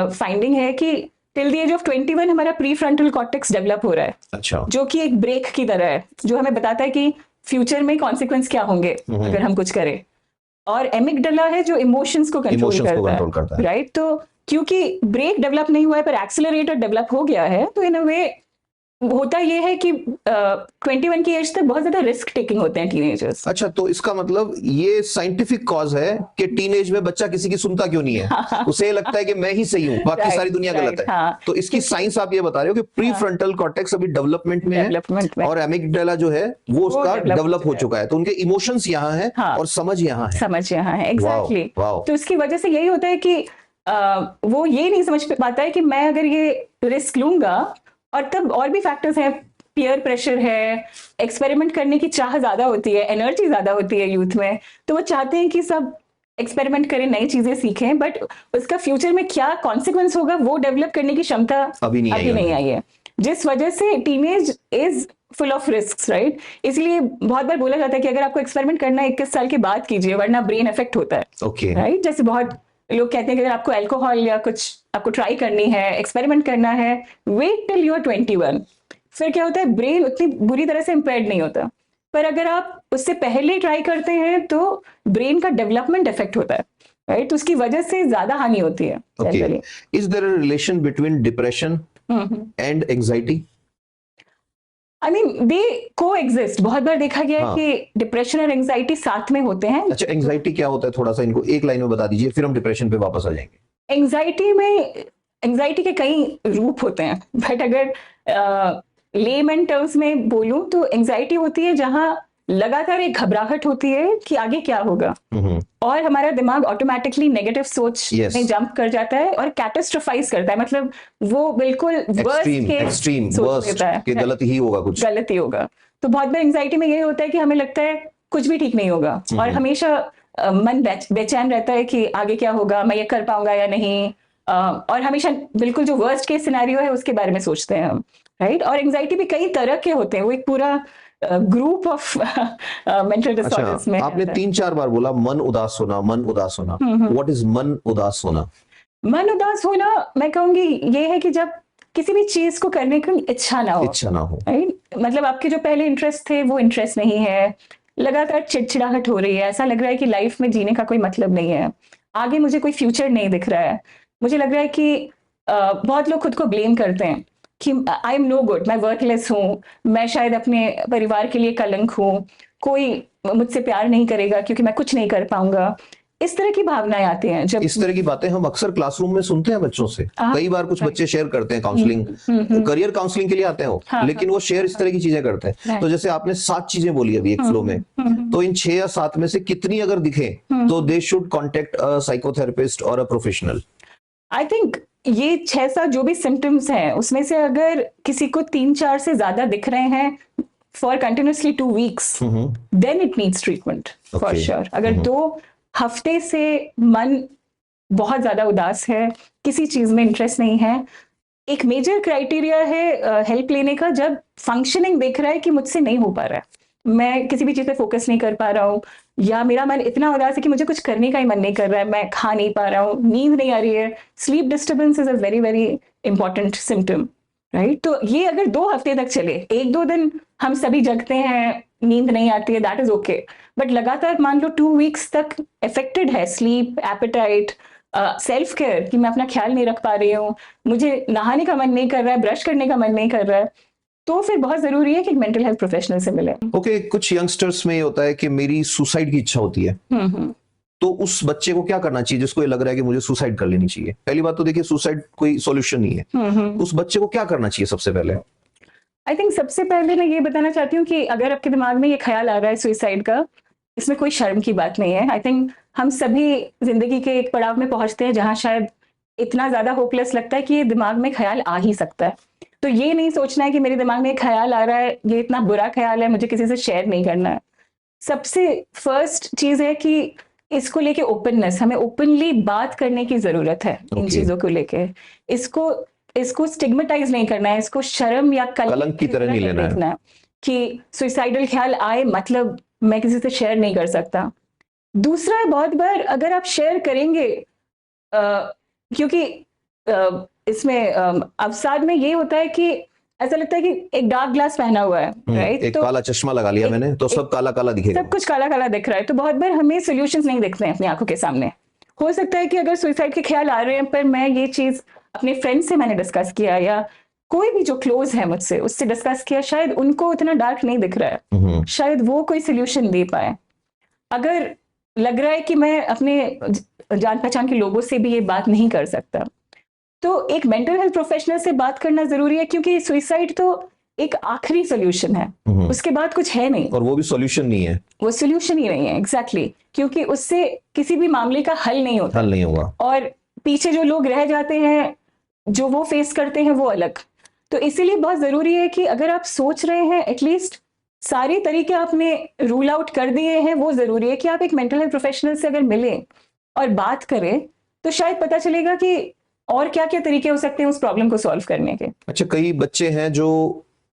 फाइंडिंग है कि टिल द एज ऑफ 21 हमारा प्री फ्रंटल कॉर्टेक्स डेवलप हो रहा है। अच्छा। जो कि एक ब्रेक की तरह है, जो हमें बताता है कि फ्यूचर में कॉन्सिक्वेंस क्या होंगे अगर हम कुछ करें। और एमिगडाला है जो इमोशंस को कंट्रोल करता है, राइट? तो क्योंकि ब्रेक डेवलप नहीं हुआ है पर एक्सेलरेटर डेवलप हो गया है, तो इन अ वे होता ये है कि 21 की एज तक बहुत ज्यादा रिस्क टेकिंग होते हैं टीनेजर्स। अच्छा, तो इसका मतलब ये साइंटिफिक कॉज है कि टीनेज में बच्चा किसी की सुनता क्यों नहीं है? उसे लगता है कि मैं ही सही हूँ, बाकी सारी दुनिया गलत है। तो इसकी साइंस आप ये बता रहे हो कि प्री फ्रंटल कॉर्टेक्स अभी डेवलपमेंट में है और एमिगडाला जो है वो उसका डेवलप हो चुका है, तो उनके इमोशंस यहाँ है और समझ यहाँ है। एग्जैक्टली। तो इसकी वजह से यही होता है कि वो ये नहीं समझ पाता है कि मैं अगर ये रिस्क लूंगा, और तब और भी फैक्टर्स हैं, पीयर प्रेशर है, एक्सपेरिमेंट करने की चाह ज्यादा होती है, एनर्जी ज्यादा होती है यूथ में, तो वो चाहते हैं कि सब एक्सपेरिमेंट करें, नई चीजें सीखें, बट उसका फ्यूचर में क्या कॉन्सिक्वेंस होगा वो डेवलप करने की क्षमता अभी नहीं आई है, जिस वजह से teenage is full of risk, right? इसलिए बहुत बार बोला जाता है कि अगर आपको एक्सपेरिमेंट करना है 21 साल के बाद कीजिए, वरना ब्रेन इफेक्ट होता है, राइट? जैसे बहुत लोग कहते हैं कि अगर आपको अल्कोहल या कुछ आपको ट्राई करनी है, एक्सपेरिमेंट करना है, वेट टिल यू आर 21। फिर क्या होता है, ब्रेन उतनी बुरी तरह से इम्पेयर्ड नहीं होता, पर अगर आप उससे पहले ट्राई करते हैं तो ब्रेन का डेवलपमेंट इफेक्ट होता है, राइट? तो उसकी वजह से ज्यादा हानि होती है। Is there a relation between depression and anxiety? I mean they coexist. बहुत बार देखा गया है कि डिप्रेशन और एंजाइटी साथ में होते हैं। अच्छा, एंजाइटी क्या होता है, थोड़ा सा इनको एक लाइन में बता दीजिए, फिर हम डिप्रेशन पे वापस आ जाएंगे। एंजाइटी के कई रूप होते हैं, बट अगर लेमैन टर्म्स में बोलूं तो एंजाइटी होती है जहां लगातार एक घबराहट होती है कि आगे क्या होगा, और हमारा दिमाग ऑटोमेटिकली नेगेटिव सोच Yes. में जंप कर जाता है और कैटास्ट्रोफाइज करता है, मतलब वो बिल्कुल वर्स्ट एक्सट्रीम सोच वर्स्ट लेता है, कि गलत ही होगा कुछ। गलत ही होगा। तो बहुत बार एंजाइटी में यही होता है कि हमें लगता है कुछ भी ठीक नहीं होगा, और हमेशा मन बेचैन रहता है कि आगे क्या होगा, मैं ये कर पाऊंगा या नहीं, और हमेशा बिल्कुल जो वर्स्ट केस सिनेरियो है उसके बारे में सोचते हैं हम, राइट। और एंजाइटी भी कई तरह के होते हैं, वो एक पूरा ग्रुप ऑफ मेंटल डिसऑर्डर्स में आपने आता है। 3-4 बार बोला मन उदास होना, मन उदास होना। व्हाट इज मन उदास होना? मन उदास होना, मैं कहूंगी ये है कि जब किसी भी चीज को करने की इच्छा ना हो, राइट। मतलब आपके जो पहले इंटरेस्ट थे वो इंटरेस्ट नहीं है, लगातार चिड़चिड़ाहट हो रही है, ऐसा लग रहा है कि लाइफ में जीने का कोई मतलब नहीं है, आगे मुझे कोई फ्यूचर नहीं दिख रहा है। मुझे लग रहा है कि बहुत लोग खुद को ब्लेम करते हैं कि आई एम नो गुड, मैं वर्थलेस हूँ, मैं शायद अपने परिवार के लिए कलंक हूँ, कोई मुझसे प्यार नहीं करेगा क्योंकि मैं कुछ नहीं कर पाऊंगा। इस तरह की भावनाएं आती हैं जब इस तरह की बातें हम अक्सर क्लासरूम में सुनते हैं बच्चों से। कई बार कुछ बच्चे शेयर करते हैं काउंसलिंग, करियर काउंसलिंग के लिए आते हैं वो, लेकिन वो शेयर इस तरह की चीजें करते हैं। तो जैसे आपने 7 चीजें बोली अभी एक फ्लो में, तो इन 6 या 7 में से कितनी अगर दिखे तो they should contact a psychotherapist और अ प्रोफेशनल। आई थिंक ये 6-7 जो भी सिम्टम्स हैं उसमें से अगर किसी को 3-4 से ज्यादा दिख रहे हैं for continuously 2 weeks, then it needs treatment for sure. अगर 2 हफ्ते से मन बहुत ज्यादा उदास है, किसी चीज में इंटरेस्ट नहीं है, एक मेजर क्राइटेरिया है हेल्प लेने का जब फंक्शनिंग देख रहा है कि मुझसे नहीं हो पा रहा है, मैं किसी भी चीज पे फोकस नहीं कर पा रहा हूँ, या मेरा मन इतना उदास है कि मुझे कुछ करने का ही मन नहीं कर रहा है, मैं खा नहीं पा रहा हूँ, नींद नहीं आ रही है। Sleep disturbance is a very very important symptom, right. तो ये अगर 2 हफ्ते तक चले, 1-2 दिन हम सभी जगते हैं, नींद नहीं आती है, दैट इज ओके, बट लगातार मान लो 2 वीक्स तक इफेक्टेड है स्लीप, एपेटाइट, सेल्फ केयर कि मैं अपना ख्याल नहीं रख पा रही हूँ, मुझे नहाने का मन नहीं कर रहा है, ब्रश करने का मन नहीं कर रहा है, तो फिर बहुत जरूरी है कि मेंटल हेल्थ प्रोफेशनल से मिले। ओके, कुछ यंगस्टर्स में ये होता है कि मेरी सुसाइड की इच्छा होती है, तो उस बच्चे को क्या करना चाहिए जिसको ये लग रहा है कि मुझे सुसाइड कर लेनी चाहिए? पहली बात तो देखिए, सुसाइड कोई सॉल्यूशन नहीं है। उस बच्चे को क्या करना चाहिए सबसे पहले? आई थिंक सबसे पहले मैं ये बताना चाहती हूँ कि अगर आपके दिमाग में ये ख्याल आ रहा है सुसाइड का, इसमें कोई शर्म की बात नहीं है। आई थिंक हम सभी जिंदगी के एक पड़ाव में पहुंचते हैं जहां शायद इतना ज्यादा होपलेस लगता है कि ये दिमाग में ख्याल आ ही सकता है। तो ये नहीं सोचना है कि मेरे दिमाग में एक ख्याल आ रहा है, ये इतना बुरा ख्याल है, मुझे किसी से शेयर नहीं करना है। सबसे फर्स्ट चीज है कि इसको लेके ओपननेस, हमें ओपनली बात करने की जरूरत है इन चीजों को लेके। इसको स्टिग्मेटाइज नहीं करना है, इसको शर्म या कलंक की तरह नहीं लेना है कि सुसाइडल ख्याल आए मतलब मैं किसी से शेयर नहीं कर सकता। दूसरा है, बहुत बार अगर आप शेयर करेंगे, क्योंकि इसमें अवसाद में ये होता है कि ऐसा लगता है कि एक डार्क ग्लास पहना हुआ है, राइट। एक काला चश्मा लगा लिया मैंने, तो सब काला काला दिखेगा, सब कुछ काला काला दिख रहा है। तो बहुत बार हमें सॉल्यूशंस नहीं दिखते हैं अपनी आंखों के सामने। हो सकता है कि अगर सुसाइड के ख्याल आ रहे हैं, पर मैं ये चीज अपने फ्रेंड से मैंने डिस्कस किया, या कोई भी जो क्लोज है मुझसे उससे डिस्कस किया, शायद उनको इतना डार्क नहीं दिख रहा है, शायद वो कोई सोल्यूशन दे पाए। अगर लग रहा है कि मैं अपने जान पहचान के लोगों से भी ये बात नहीं कर सकता, तो एक मेंटल हेल्थ प्रोफेशनल से बात करना जरूरी है, क्योंकि सुसाइड तो एक आखिरी सोल्यूशन है, उसके बाद कुछ है नहीं, और वो भी सोल्यूशन नहीं है, वो सोल्यूशन ही नहीं है। एग्जैक्टली क्योंकि उससे किसी भी मामले का हल नहीं होगा, और पीछे जो लोग रह जाते हैं, जो वो फेस करते हैं, वो अलग। तो इसीलिए बहुत जरूरी है कि अगर आप सोच रहे हैं, एटलीस्ट सारे तरीके आपने रूल आउट कर दिए हैं, वो जरूरी है कि आप एक मेंटल हेल्थ प्रोफेशनल से अगर मिले और बात करें, तो शायद पता चलेगा कि और क्या क्या तरीके हो सकते हैं उस प्रॉब्लम को सॉल्व करने के। अच्छा, कई बच्चे हैं जो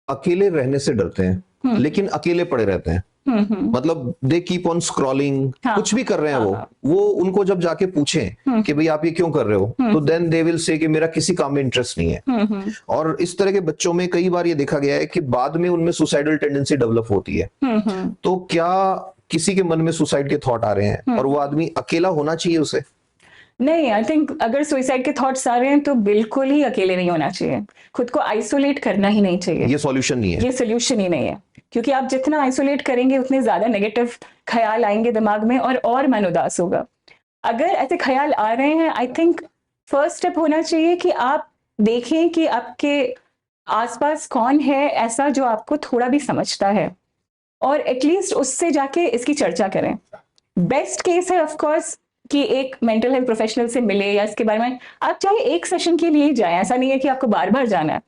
अकेले रहने से डरते हैं, लेकिन अकेले पड़े रहते हैं, मतलब दे कीप ऑन स्क्रॉलिंग, कुछ भी कर रहे हैं वो उनको जब जाके पूछें कि भाई आप ये क्यों कर रहे हो, तो देन दे विल से कि मेरा किसी काम में इंटरेस्ट नहीं है। और इस तरह के बच्चों में कई बार ये देखा गया है कि बाद में उनमें सुसाइडल टेंडेंसी डेवलप होती है। तो क्या किसी के मन में सुसाइड के थॉट आ रहे हैं और वो आदमी अकेला होना चाहिए उसे? नहीं, आई थिंक अगर सुसाइड के थॉट्स आ रहे हैं तो बिल्कुल ही अकेले नहीं होना चाहिए, खुद को आइसोलेट करना ही नहीं चाहिए। ये सॉल्यूशन नहीं है, ये सॉल्यूशन ही नहीं है, क्योंकि आप जितना आइसोलेट करेंगे उतने ज्यादा नेगेटिव ख्याल आएंगे दिमाग में, और मन उदास होगा। अगर ऐसे ख्याल आ रहे हैं, आई थिंक फर्स्ट स्टेप होना चाहिए कि आप देखें कि आपके आसपास कौन है ऐसा जो आपको थोड़ा भी समझता है, और एटलीस्ट उससे जाके इसकी चर्चा करें। बेस्ट केस है ऑफ कोर्स कि एक मेंटल हेल्थ प्रोफेशनल से मिले या इसके बारे में आप चाहे एक सेशन के लिए ही जाएं, ऐसा नहीं है कि आपको बार बार जाना है,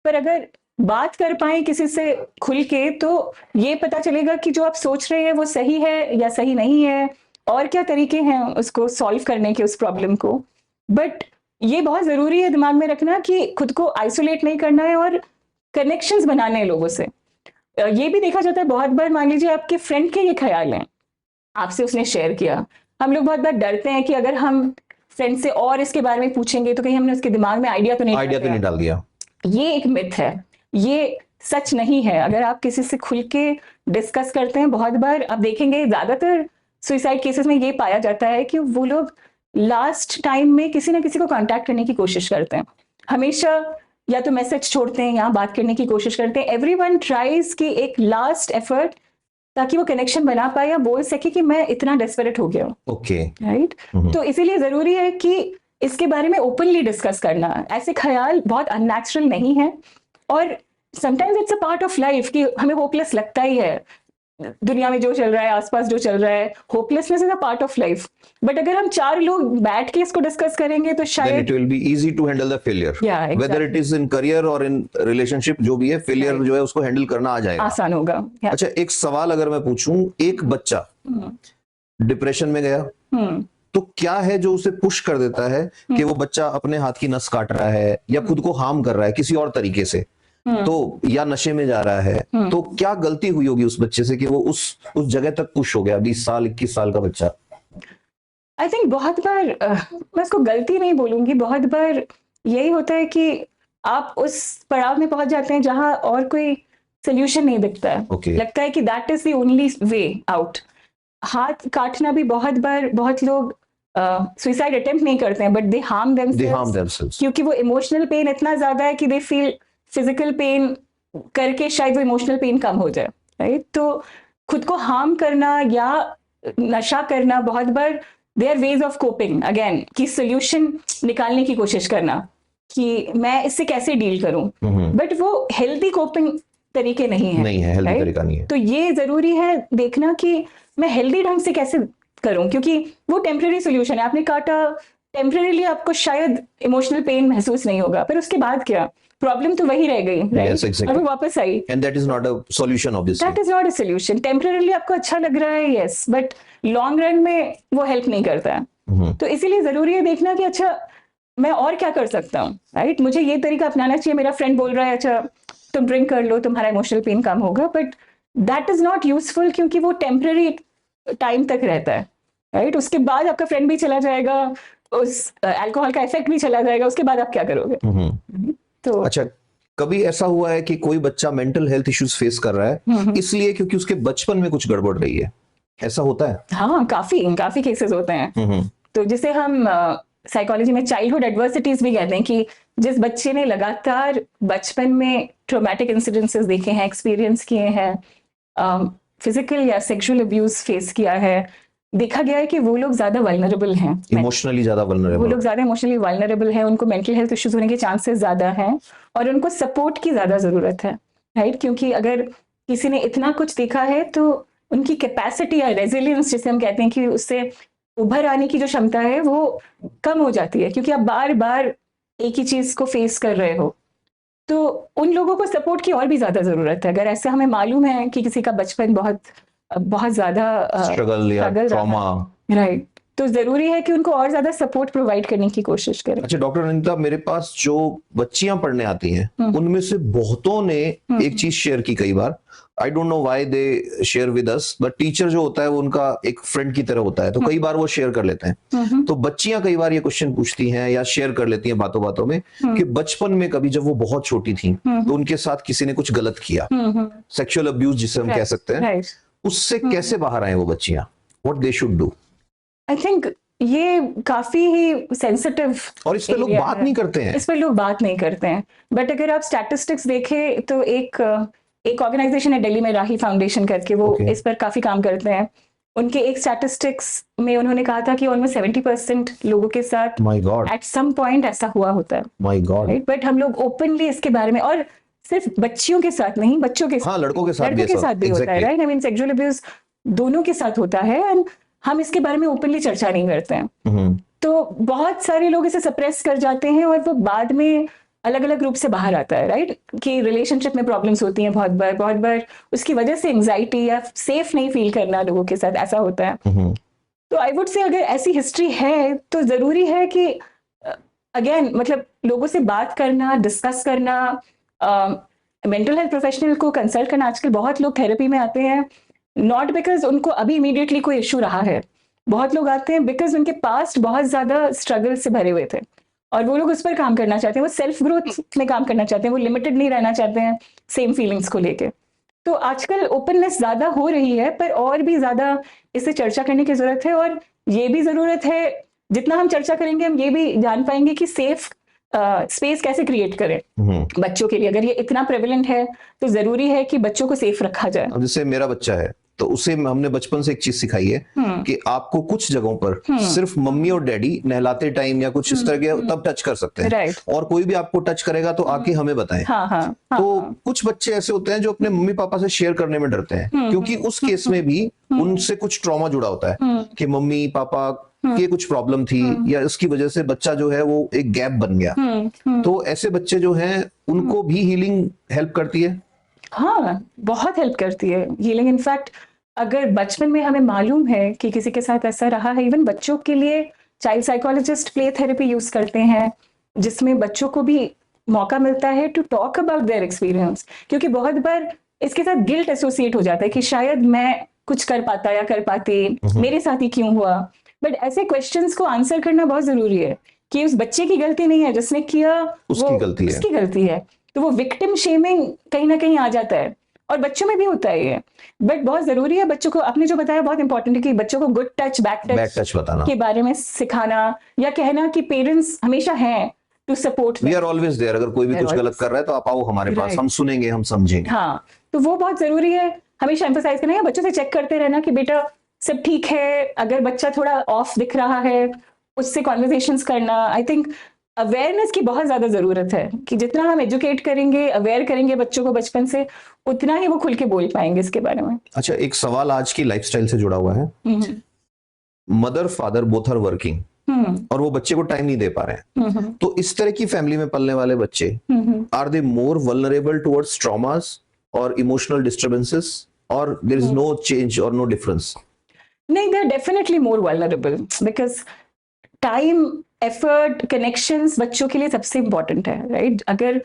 पर अगर बात कर पाए किसी से खुल के तो ये पता चलेगा कि जो आप सोच रहे हैं वो सही है या सही नहीं है, और क्या तरीके हैं उसको सॉल्व करने के उस प्रॉब्लम को। बट ये बहुत जरूरी है दिमाग में रखना कि खुद को आइसोलेट नहीं करना है और कनेक्शंस बनाने हैं लोगों से। ये भी देखा जाता है बहुत बार, मान लीजिए आपके फ्रेंड के ये ख्याल हैं, आपसे उसने शेयर किया, हम लोग बहुत बार डरते हैं कि अगर हम फ्रेंड से और इसके बारे में पूछेंगे तो कहीं हमने उसके दिमाग में आइडिया तो नहीं डाल दिया। ये एक मिथ है, ये सच नहीं है। अगर आप किसी से खुल के डिस्कस करते हैं, बहुत बार आप देखेंगे ज्यादातर सुसाइड केसेस में ये पाया जाता है कि वो लोग लास्ट टाइम में किसी ना किसी को कांटेक्ट करने की कोशिश करते हैं, हमेशा या तो मैसेज छोड़ते हैं या बात करने की कोशिश करते हैं। एवरीवन ट्राइज कि एक लास्ट एफर्ट ताकि वो कनेक्शन बना पाए या बोल सके कि मैं इतना डेस्परेट हो गया हूँ। Okay, right. तो इसीलिए जरूरी है कि इसके बारे में ओपनली डिस्कस करना। ऐसे ख्याल बहुत अननेचुरल नहीं है, और sometimes it's a part of life कि हमें होपलेस लगता ही है, दुनिया में जो चल रहा है, आसपास जो चल रहा है, hopelessness is a part of life. But अगर हम 4 लोग बैठ के इसको डिस्कस करेंगे तो शायद it will be easy to handle the failure, whether it is in career और इन रिलेशनशिप, जो भी है फेलियर जो है उसको हैंडल करना आ जाएगा, आसान होगा। अच्छा, एक सवाल अगर मैं पूछूं, एक बच्चा डिप्रेशन में गया तो क्या है जो उसे पुश कर देता है कि वो बच्चा अपने हाथ की नस काट रहा है या खुद को हार्म कर रहा है किसी और तरीके से, तो या नशे में जा रहा है, तो क्या गलती हुई होगी उस बच्चे से कि वो उस जगह तक पुश हो गया? 20 साल 21 साल का बच्चा। आई थिंक बहुत बार मैं इसको गलती नहीं बोलूंगी, बहुत बार यही होता है कि आप उस पड़ाव में पहुंच जाते हैं जहां और कोई सोल्यूशन नहीं दिखता है। लगता है कि that is the only way out. हाथ काटना भी बहुत बार, बहुत लोग सुसाइड अटेम्प्ट नहीं करते हैं बट दे हार्म देमसेल्व्स, क्योंकि वो इमोशनल पेन इतना ज्यादा है कि दे फील फिजिकल पेन करके शायद वो इमोशनल पेन कम हो जाए। राइट। तो खुद को हार्म करना या नशा करना बहुत बार they are ways of coping again, कि सोल्यूशन निकालने की कोशिश करना कि मैं इससे कैसे डील करूं, बट वो हेल्दी कोपिंग तरीके नहीं है, हेल्दी तरीका नहीं है। तो ये जरूरी है देखना कि मैं हेल्दी ढंग से कैसे करूं, क्योंकि वो टेम्परेरी सोल्यूशन है। आपने काटा, टेम्परेरीली आपको शायद इमोशनल पेन महसूस नहीं होगा, पर उसके बाद क्या, प्रॉब्लम तो वही रह गई, राइट? और वो वापस आई, and that is not a solution, obviously that is not a solution. Temporarily आपको अच्छा लग रहा है, यस, बट लॉन्ग रन में वो हेल्प नहीं करता है। तो इसीलिए जरूरी है देखना कि अच्छा मैं और क्या कर सकता हूँ, राइट? मुझे ये तरीका अपनाना चाहिए। मेरा फ्रेंड बोल रहा है अच्छा तुम ड्रिंक कर लो, तुम्हारा इमोशनल पेन कम होगा, but that is not useful, क्योंकि वो टेम्पररी टाइम तक रहता है, राइट? उसके बाद आपका फ्रेंड भी चला जाएगा, उस अल्कोहल का इफेक्ट भी चला जाएगा, उसके बाद आप क्या करोगे? तो अच्छा, कभी ऐसा हुआ है कि कोई बच्चा मेंटल हेल्थ इश्यूज फेस कर रहा है इसलिए क्योंकि उसके बचपन में कुछ गड़बड़ रही है, ऐसा होता है? हाँ, काफी केसेस होते हैं। तो जिसे हम साइकोलॉजी में चाइल्डहुड एडवर्सिटीज भी कहते हैं, कि जिस बच्चे ने लगातार बचपन में ट्रॉमेटिक इंसिडेंसेस देखे हैं, एक्सपीरियंस किए हैं, फिजिकल या सेक्सुअल अब्यूज फेस किया है, देखा गया है कि वो लोग ज्यादा वल्नरेबल हैं, इमोशनली ज्यादा वल्नरेबल, वो लोग ज्यादा इमोशनली वल्नरेबल हैं, उनको मेंटल हेल्थ इश्यूज होने के चांसेस ज्यादा हैं, और उनको सपोर्ट की ज्यादा जरूरत है, राइट? क्योंकि अगर किसी ने इतना कुछ देखा है तो उनकी कैपेसिटी या रेजिलियंस, जिसे हम कहते हैं, कि उससे उभर आने की जो क्षमता है वो कम हो जाती है, क्योंकि आप बार बार एक ही चीज को फेस कर रहे हो। तो उन लोगों को सपोर्ट की और भी ज्यादा जरूरत है। अगर ऐसे हमें मालूम है कि किसी का बचपन बहुत ज्यादा स्ट्रगल या ट्रॉमा, राइट, तो जरूरी है कि उनको और ज्यादा सपोर्ट प्रोवाइड करने की कोशिश करें। अच्छा डॉक्टर अनिता, मेरे पास जो बच्चियां पढ़ने आती हैं उनमें से बहुतों ने एक चीज शेयर की कई बार, I don't know why they share with us, but teacher जो होता है वो उनका एक फ्रेंड की तरह होता है, तो कई बार वो शेयर कर लेते हैं। तो बच्चियां कई बार ये क्वेश्चन पूछती हैं या शेयर कर लेती हैं बातों बातों में कि बचपन में कभी जब वो बहुत छोटी थी तो उनके साथ किसी ने कुछ गलत किया, सेक्सुअल अब्यूज जिसे हम कह सकते हैं, उससे कैसे बाहर आए वो बच्चियां, what they should do? I think ये काफी ही सेंसिटिव, और इस पे लोग बात नहीं करते हैं, इस पे लोग बात नहीं करते हैं। बट अगर आप स्टैटिस्टिक्स देखें तो एक ऑर्गेनाइजेशन है दिल्ली में, राही फाउंडेशन करके, वो इस पर काफी काम करते हैं। उनके एक स्टैटिस्टिक्स में उन्होंने कहा था कि ऑलमोस्ट 70% लोगों के साथ एट सम पॉइंट ऐसा हुआ होता है। माय गॉड, बट हम लोग ओपनली इसके बारे में, और सिर्फ बच्चियों के साथ नहीं, बच्चों के हाँ, लड़कों के साथ भी लड़कों के ऐसा साथ भी होता है, exactly. Right? I mean sexual abuse दोनों के साथ होता है एंड हम इसके बारे में ओपनली चर्चा नहीं करते हैं। हम्म, तो बहुत सारे लोग इसे सप्रेस कर जाते हैं और वो बाद में अलग अलग रूप से बाहर आता है, राइट? कि रिलेशनशिप में प्रॉब्लम्स होती हैं बहुत बार उसकी वजह से एंजाइटी या सेफ नहीं फील करना लोगों के साथ ऐसा होता है। हम्म, तो आई वुड से अगर ऐसी हिस्ट्री है तो जरूरी है कि अगेन मतलब लोगों से बात करना, डिस्कस करना, मेंटल हेल्थ प्रोफेशनल को कंसल्ट करना। आजकल बहुत लोग थेरेपी में आते हैं नॉट बिकॉज उनको अभी इमीडिएटली कोई इशू रहा है, बहुत लोग आते हैं बिकॉज उनके पास्ट बहुत ज्यादा स्ट्रगल से भरे हुए थे और वो लोग उस पर काम करना चाहते हैं, वो सेल्फ ग्रोथ में काम करना चाहते हैं, वो लिमिटेड नहीं रहना चाहते हैं सेम फीलिंग्स को लेके। तो आजकल ओपननेस ज्यादा हो रही है पर और भी ज्यादा इससे चर्चा करने की जरूरत है और ये भी जरूरत है जितना हम चर्चा करेंगे हम ये भी जान पाएंगे कि सेफ स्पेस कैसे क्रिएट करें बच्चों के लिए। अगर ये इतना प्रेवलेंट है तो जरूरी है कि बच्चों को सेफ रखा जाए। अब जैसे मेरा बच्चा है तो उसे हमने बचपन से एक चीज सिखाई है कि आपको कुछ जगहों पर सिर्फ मम्मी और डैडी नहलाते टाइम या कुछ इस तरह के तब टच कर सकते हैं, राइट। और कोई भी आपको टच करेगा तो आके हमें बताएं। हाँ, तो कुछ बच्चे ऐसे होते हैं जो अपने मम्मी पापा से शेयर करने में डरते हैं क्योंकि उस केस में भी उनसे कुछ ट्रॉमा जुड़ा होता है कि मम्मी पापा की कुछ प्रॉब्लम थी या इसकी वजह से बच्चा जो है वो एक गैप बन गया। तो ऐसे बच्चे जो हैं उनको भी हीलिंग हेल्प करती है। हाँ, बहुत हेल्प करती है हीलिंग। इनफैक्ट अगर बचपन में हमें मालूम है कि किसी के साथ ऐसा रहा है, इवन बच्चों के लिए child psychologist play therapy use करते हैं जिसमें बच्चों को भी मौका मिलता है to talk about their experience, क्योंकि बहुत बार इसके साथ गिल्ट एसोसिएट हो जाता है कि शायद मैं कुछ कर पाता या कर पाती, मेरे साथ ही क्यों हुआ। बट ऐसे क्वेश्चंस को आंसर करना बहुत जरूरी है कि उस बच्चे की गलती नहीं है जिसने किया, उसकी गलती है। तो वो विक्टिम शेमिंग कहीं ना कहीं आ जाता है और बच्चों में भी होता है ये। बट बहुत जरूरी है बच्चों को, आपने जो बताया बहुत इंपॉर्टेंट है कि बच्चों को गुड टच बैड टच बताना के बारे में सिखाना या कहना कि पेरेंट्स हमेशा हैं to support. We are always there, अगर कोई भी कुछ गलत कर रहा है तो आप आओ हमारे पास, हम सुनेंगे, हम समझेंगे। हाँ, तो वो बहुत जरूरी है हमेशा एम्फसाइज करना है, बच्चों से चेक करते रहना कि बेटा सब ठीक है। अगर बच्चा थोड़ा ऑफ दिख रहा है उससे कॉन्वर्सेशंस करना। आई थिंक अवेयरनेस की बहुत ज्यादा जरूरत है कि जितना हम एजुकेट करेंगे, अवेयर करेंगे बच्चों को बचपन से, उतना ही वो खुल के बोल पाएंगे इसके बारे में। अच्छा, एक सवाल आज की लाइफस्टाइल से जुड़ा हुआ है। Mother father both are working और वो बच्चे को टाइम नहीं दे पा रहे हैं, तो इस तरह की फैमिली में पलने वाले बच्चे are they more vulnerable towards traumas और इमोशनल डिस्टर्बेंसेस, और देयर इज नो चेंज और नो डिफरेंस? नहीं, they are definitely more vulnerable because time, effort, connections बच्चों के लिए सबसे इंपॉर्टेंट है, राइट? अगर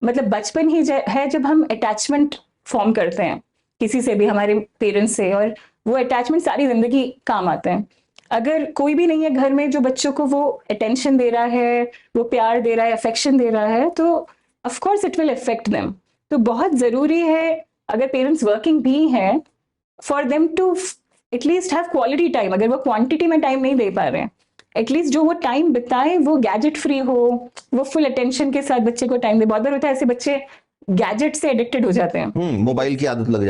मतलब बचपन ही है जब हम अटैचमेंट फॉर्म करते हैं किसी से भी, हमारे पेरेंट्स से, और वो अटैचमेंट सारी जिंदगी काम आते हैं। अगर कोई भी नहीं है घर में जो बच्चों को वो अटेंशन दे रहा है, वो प्यार दे रहा है, अफेक्शन दे रहा है, तो of course it will affect them. तो बहुत जरूरी है अगर पेरेंट्स वर्किंग भी हैं for them to at least have quality time. अगर वो क्वांटिटी में टाइम नहीं दे पा रहे हैं, एटलीस्ट जो वो टाइम बिताए वो गैजेट फ्री हो, वो फुल अटेंशन के साथ बच्चे को टाइम दे। बहुत बार होता है ऐसे बच्चे गैजेट से एडिक्टेड हो जाते हैं, मोबाइल की आदत लग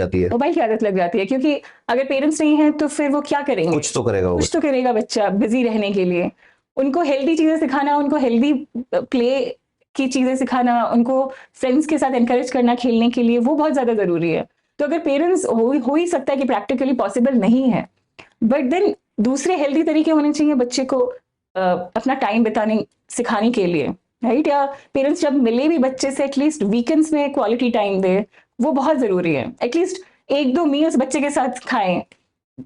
जाती है, क्योंकि अगर पेरेंट्स नहीं है तो फिर वो क्या करेंगे, कुछ तो करेगा बच्चा बिजी रहने के लिए। उनको हेल्दी चीजें सिखाना, उनको हेल्दी प्ले की चीजें सिखाना, उनको फ्रेंड्स के साथ एनकरेज करना खेलने के लिए, वो बहुत ज्यादा जरूरी है। तो अगर पेरेंट्स हो ही सकता है कि प्रैक्टिकली पॉसिबल नहीं है, बट देन दूसरे हेल्दी तरीके होने चाहिए बच्चे को अपना टाइम बिताने सिखाने के लिए, राइट? या पेरेंट्स जब मिले भी बच्चे से एटलीस्ट वीकेंड्स में क्वालिटी टाइम दे, वो बहुत जरूरी है। एटलीस्ट 1-2 मील्स बच्चे के साथ खाएं,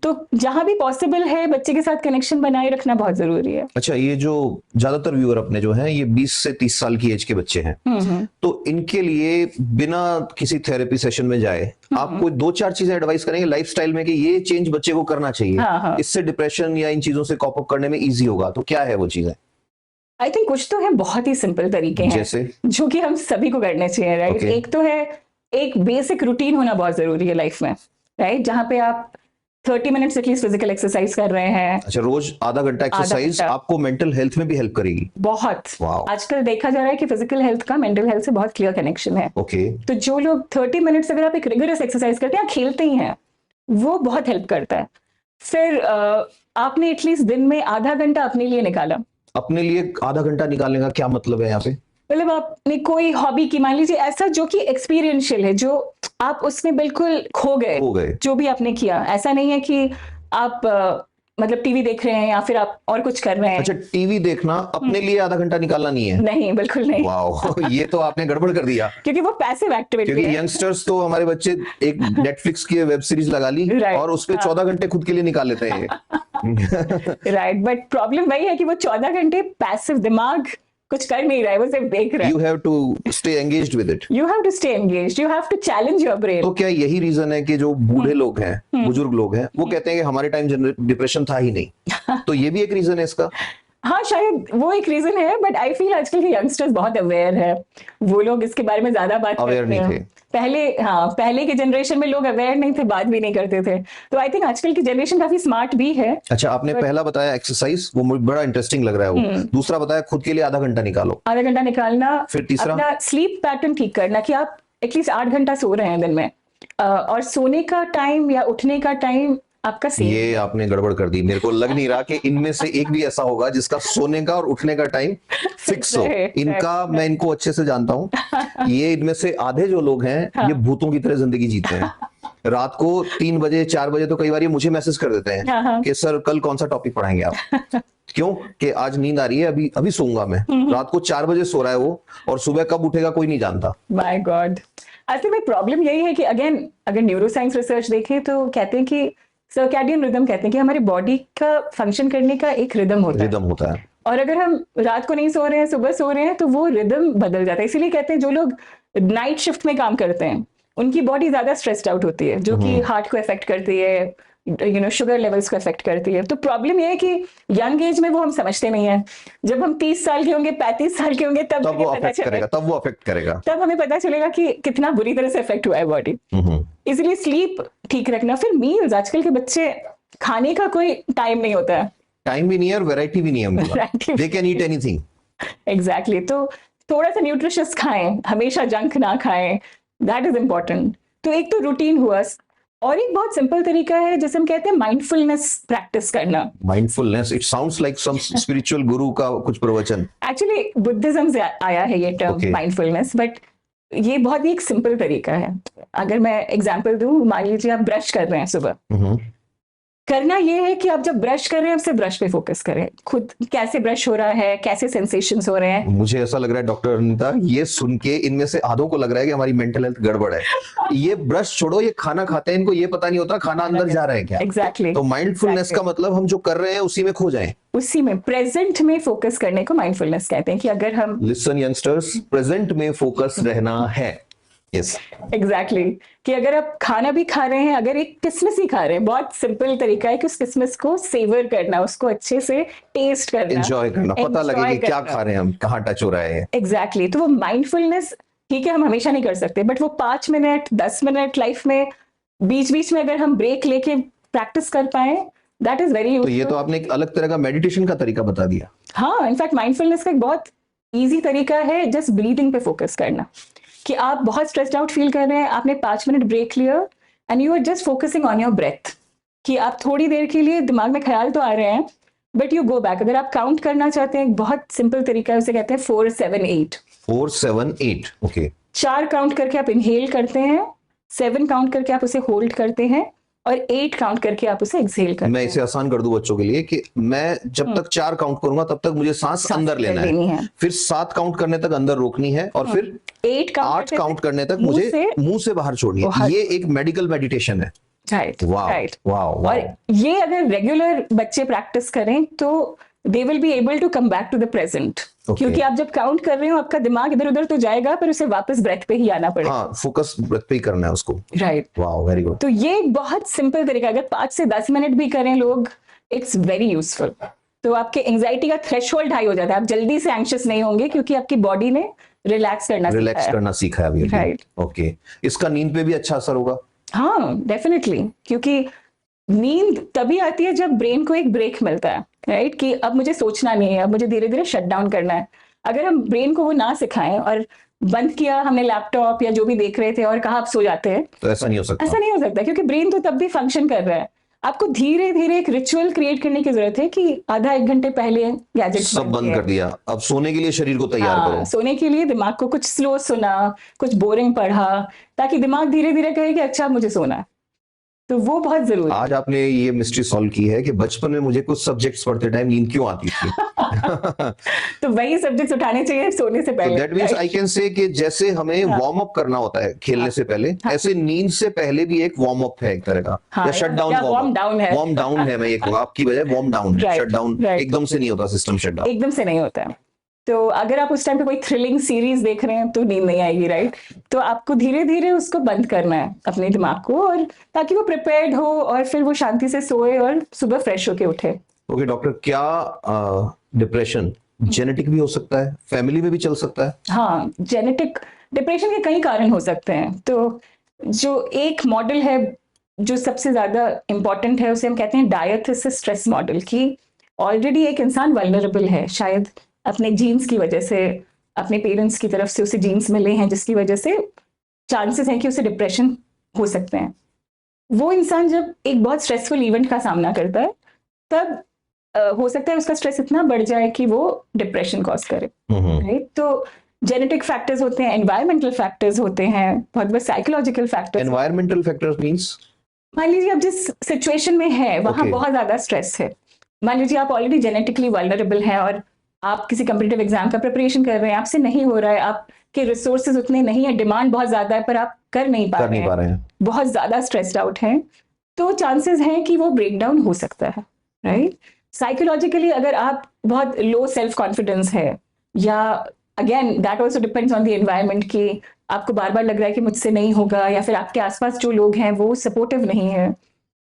तो जहां भी पॉसिबल है बच्चे के साथ कनेक्शन बनाए रखना बहुत जरूरी है। अच्छा, ये जो ज्यादातर व्यूअर अपने जो हैं ये 20 से 30 साल की एज के बच्चे हैं, तो इनके लिए बिना किसी थेरेपी सेशन में जाए आप कोई 2-4 चीजें एडवाइस करेंगे लाइफस्टाइल में कि ये चेंज बच्चे को करना चाहिए, इससे डिप्रेशन या इन चीजों से कॉप अप करने में इजी होगा, तो क्या है वो चीजें? आई थिंक कुछ तो है बहुत ही सिंपल तरीके हैं जैसे जो कि हम सभी को करने चाहिए, राइट? एक तो है, एक बेसिक रूटीन होना बहुत जरूरी है लाइफ में, राइट? जहां पे आप 30 मिनट्स एटलीस्ट फिजिकल एक्सरसाइज कर रहे हैं। अच्छा, रोज आधा घंटा एक्सरसाइज आपको मेंटल हेल्थ में भी हेल्प करेगी? बहुत। आजकल देखा जा रहा है कि फिजिकल हेल्थ का मेंटल हेल्थ से बहुत क्लियर कनेक्शन है। तो जो लोग 30 मिनट्स अगर आप एक रिगरस एक्सरसाइज करते हैं, खेलते ही हैं, वो बहुत हेल्प करता है। फिर आपने एटलीस्ट दिन में आधा घंटा अपने लिए निकाला। अपने लिए आधा घंटा निकालने का क्या मतलब है यहाँ पे? मतलब आपने कोई हॉबी की, मान लीजिए ऐसा जो कि एक्सपीरियंशियल है, जो आप उसमें बिल्कुल खो गए, जो भी आपने किया, ऐसा नहीं है कि आप मतलब टीवी देख रहे हैं या फिर आप और कुछ कर रहे हैं। अच्छा, टीवी देखना अपने लिए आधा घंटा निकालना नहीं है? नहीं, बिल्कुल नहीं। वाओ, ये तो आपने गड़बड़ कर दिया। क्योंकि वो पैसिव एक्टिविटी क्योंकि है। यंगस्टर्स तो हमारे बच्चे एक नेटफ्लिक्स की वेब सीरीज लगा ली Right. और उस पे 14 घंटे खुद के लिए निकाल लेते हैं ये। राइट, बट प्रॉब्लम वही है कि वो 14 घंटे पैसिव, दिमाग कुछ कर नहीं रहा है, वो सिर्फ देख रहा है। You have to stay engaged with it. You have to stay engaged. You have to challenge your brain. तो क्या यही रीजन है कि जो बूढ़े लोग हैं, बुजुर्ग लोग हैं, वो कहते हैं कि हमारे टाइम डिप्रेशन था ही नहीं? तो ये भी एक रीजन है इसका? हाँ, शायद वो एक रीजन है, बट आई फील आजकल के यंगस्टर्स बहुत अवेयर है, वो लोग इसके बारे में ज्यादा बात अवेयर करते नहीं हैं। थे। पहले के जनरेशन में लोग अवेयर नहीं थे, बात भी नहीं करते थे। तो आई थिंक आजकल की जनरेशन काफी स्मार्ट भी है। अच्छा, आपने पहला बताया एक्सरसाइज, वो मुझे बड़ा इंटरेस्टिंग लग रहा है वो। दूसरा बताया खुद के लिए आधा घंटा निकालो। आधा घंटा निकालना। फिर तीसरा? अपना स्लीप पैटर्न ठीक करना, कि आप एटलीस्ट 8 घंटा सो रहे हैं दिन में, और सोने का टाइम या उठने का टाइम आपका सेम। ये आपने गड़बड़ कर दी। मेरे को लग नहीं रहा कि इनमें से एक भी ऐसा होगा जिसका सोने का और उठने का टाइम फिक्स हो। इनका मैं इनको अच्छे से जानता हूँ। ये इनमें से आधे जो लोग हैं, ये भूतों की तरह जिंदगी जीते हैं। रात को 3 बजे 4 बजे तो कई बार ये मुझे मैसेज कर देते हैं कि सर कल कौन सा टॉपिक पढ़ाएंगे आप? क्यों? कि आज नींद आ रही है, अभी अभी सोऊंगा मैं। रात को 4 बजे सो रहा है वो, और सुबह कब उठेगा कोई नहीं जानता। माय गॉड, असल में प्रॉब्लम यही है कि अगेन अगर न्यूरोसाइंस रिसर्च देखें तो कहते हैं कि सर्कैडियन रिदम, कहते हैं कि हमारी बॉडी का फंक्शन करने का एक रिदम होता है। और अगर हम रात को नहीं सो रहे हैं, सुबह सो रहे हैं, तो वो रिदम बदल जाता है। इसीलिए कहते हैं जो लोग नाइट शिफ्ट में काम करते हैं उनकी बॉडी ज्यादा स्ट्रेस्ड आउट होती है, जो कि हार्ट को अफेक्ट करती है, शुगर लेवल्स को अफेक्ट करती है। तो प्रॉब्लम ये है कि यंग एज में वो हम समझते नहीं है। जब हम 30 साल के होंगे, 35 साल के होंगे, तब वो अफेक्ट करेगा, तब हमें पता चलेगा कि कितना बुरी तरह से अफेक्ट हुआ है बॉडी। इसलिए स्लीप ठीक रखना। फिर मील्स, आजकल के बच्चे खाने का कोई टाइम नहीं होता है, टाइम भी नहीं है और वैरायटी भी नहीं है। They can eat anything. Exactly. तो थोड़ा सा न्यूट्रिशियस खाएं, हमेशा जंक ना खाएं, दैट इज इंपॉर्टेंट। तो एक तो रूटीन हुआ, और एक बहुत सिंपल तरीका है जिसे हम कहते हैं माइंडफुलनेस प्रैक्टिस करना। Mindfulness, it sounds like some spiritual guru का कुछ प्रवचन। एक्चुअली बुद्धिज्म से आया है ये टर्म माइंडफुलनेस, बट ये बहुत ही एक सिंपल तरीका है। अगर मैं एग्जांपल दूं, मान लीजिए आप ब्रश कर रहे हैं सुबह, करना ये है कि आप जब ब्रश कर रहे हैं, सिर्फ ब्रश पे फोकस करें। खुद कैसे ब्रश हो रहा है, कैसे सेंसेशंस हो रहे हैं। मुझे ऐसा लग रहा है डॉक्टर अनीता, ये सुन के इनमें से आधों को लग रहा है कि हमारी मेंटल हेल्थ गड़बड़ है। ये ब्रश छोड़ो, ये खाना खाते हैं, इनको ये पता नहीं होता खाना अंदर जा रहा है क्या। एग्जैक्टली। तो माइंडफुलनेस का मतलब हम जो कर रहे हैं उसी में खो जाएं, उसी में प्रेजेंट में फोकस करने को माइंडफुलनेस कहते हैं। कि अगर हम लिसन यंगस्टर्स, प्रेजेंट में फोकस रहना है। Yes, exactly. कि अगर आप खाना भी खा रहे हैं, अगर एक किसमिस ही खा रहे हैं, बहुत सिंपल तरीका है कि उस किसमिस को सेवर करना, उसको अच्छे से टेस्ट करना, एंजॉय करना, पता लगे कि क्या खा रहे हैं हम, कहाँ टच हो रहा है। एग्जैक्टली। तो वो माइंडफुलनेस, ठीक है हम हमेशा नहीं कर सकते, बट वो 5 मिनट 10 मिनट लाइफ में बीच बीच में अगर हम ब्रेक लेके प्रैक्टिस कर पाए, दैट इज वेरी यूजफुल। तो ये तो आपने एक अलग तरह का मेडिटेशन का तरीका बता दिया। हाँ, इनफैक्ट माइंडफुलनेस का एक बहुत ईजी तरीका है जस्ट ब्रीदिंग पे फोकस करना। कि आप बहुत स्ट्रेस्ड आउट फील कर रहे हैं, आपने 5 मिनट ब्रेक लिया and you are just focusing on your breath. कि आप थोड़ी देर के लिए, दिमाग में ख्याल तो आ रहे हैं, बट यू गो बैक। अगर आप काउंट करना चाहते हैं, एक बहुत सिंपल तरीका है, उसे कहते हैं 4 7 8। 4 7 8, ओके। 4 काउंट करके आप इनहेल करते हैं, 7 काउंट करके आप उसे होल्ड करते हैं, और 8 काउंट करके आप उसे एक्सहेल करते हैं। मैं इसे आसान कर दूं बच्चों के लिए कि मैं जब तक 4 काउंट करूंगा तब तक मुझे सांस अंदर लेना है, फिर 7 काउंट करने तक अंदर रोकनी है, और फिर 8 काउंट करने तक मुझे मुंह से बाहर छोड़नी है। ये एक मेडिकल मेडिटेशन है। Right, right, wow. और ये अगर रेगुलर बच्चे प्रैक्टिस करें तो they will be able to come back to the present. क्योंकि आप जब काउंट कर रहे हो, आपका दिमाग इधर उधर तो जाएगा, पर उसे वापस ब्रेथ पे ही आना पड़ेगा। हाँ, फोकस ब्रेथ पे ही करना है उसको। Right, wow, very good. तो ये एक बहुत सिंपल तरीका, अगर 5 से 10 मिनट भी करें लोग, इट्स वेरी यूजफुल। तो आपके एंजाइटी का थ्रेशोल्ड हाई हो जाता है, आप जल्दी से एंग्शियस नहीं होंगे, क्योंकि आपकी बॉडी ने रिलैक्स करना सीखा है अभी। Right, okay. इसका नींद पे भी अच्छा असर होगा? हाँ, डेफिनेटली। क्योंकि नींद तभी आती है जब ब्रेन को एक ब्रेक मिलता है, राइट। कि अब मुझे सोचना नहीं है, अब मुझे धीरे धीरे शट डाउन करना है। अगर हम ब्रेन को वो ना सिखाएं और बंद किया हमने लैपटॉप या जो भी देख रहे थे और कहा आप सो जाते हैं, तो ऐसा नहीं हो सकता। ऐसा नहीं हो सकता, क्योंकि ब्रेन तो तब भी फंक्शन कर रहा है। आपको धीरे धीरे एक रिचुअल क्रिएट करने की जरूरत है कि आधा एक घंटे पहले गैजेट्स सब बंद कर दिया, अब सोने के लिए शरीर को तैयार करो। सोने के लिए दिमाग को कुछ स्लो सुना, कुछ बोरिंग पढ़ा, ताकि दिमाग धीरे धीरे कहे कि अच्छा मुझे सोना है। तो वो बहुत जरूरी है। आज आपने ये मिस्ट्री सॉल्व की है कि बचपन में मुझे कुछ सब्जेक्ट्स पढ़ते टाइम नींद क्यों आती थी। तो वही सब्जेक्ट्स उठाने चाहिए सोने से पहले। That means I can say कि जैसे हमें वार्म अप करना होता है खेलने से पहले, ऐसे नींद से पहले भी एक वार्म अप है एक तरह का, या शट डाउन। वार्म डाउन है, वार्म डाउन है, मैं ये कहूंगा आपकी बजाय वार्म डाउन है। शट डाउन एकदम से नहीं होता, सिस्टम शट डाउन एकदम से नहीं होता है। तो अगर आप उस टाइम पे कोई थ्रिलिंग सीरीज देख रहे हैं तो नींद नहीं आएगी, राइट? तो आपको धीरे धीरे उसको बंद करना है अपने दिमाग को, और ताकि वो प्रिपेयर्ड हो और फिर वो शांति से सोए और सुबह फ्रेश होके उठे। ओके डॉक्टर, क्या डिप्रेशन जेनेटिक भी हो सकता है, फैमिली में भी चल सकता है? हाँ, जेनेटिक डिप्रेशन के कई कारण हो सकते हैं। तो जो एक मॉडल है जो सबसे ज्यादा इंपॉर्टेंट है, उसे हम कहते हैं डायथेसिस स्ट्रेस मॉडल, कि ऑलरेडी एक इंसान वल्नरेबल है, शायद अपने जीन्स की वजह से, अपने पेरेंट्स की तरफ से उसे जीन्स मिले हैं जिसकी वजह से चांसेस हैं कि उसे डिप्रेशन हो सकते हैं। वो इंसान जब एक बहुत स्ट्रेसफुल इवेंट का सामना करता है तब हो सकता है उसका स्ट्रेस इतना बढ़ जाए कि वो डिप्रेशन कॉज करे, राइट? तो जेनेटिक फैक्टर्स होते हैं, एनवायरमेंटल फैक्टर्स होते हैं, बहुत बहुत psychological factors. Environmental factors means, मान लीजिए आप जिस सिचुएशन में है वहां बहुत ज्यादा स्ट्रेस है। मान लीजिए आप ऑलरेडी जेनेटिकली वल्नरेबल हैं और आप किसी कॉम्पिटिटिव एग्जाम का प्रिपरेशन कर रहे हैं, आपसे नहीं हो रहा है, आपके रिसोर्सेज उतने नहीं है, डिमांड बहुत ज्यादा है, पर आप कर नहीं पा रहे हैं, बहुत ज्यादा स्ट्रेस्ड आउट हैं, तो चांसेस हैं कि वो ब्रेक डाउन हो सकता है, राइट? साइकोलॉजिकली अगर आप बहुत लो सेल्फ कॉन्फिडेंस है, या again that also depends on the environment, कि आपको बार बार लग रहा है कि मुझसे नहीं होगा, या फिर आपके आसपास जो लोग हैं वो सपोर्टिव नहीं है,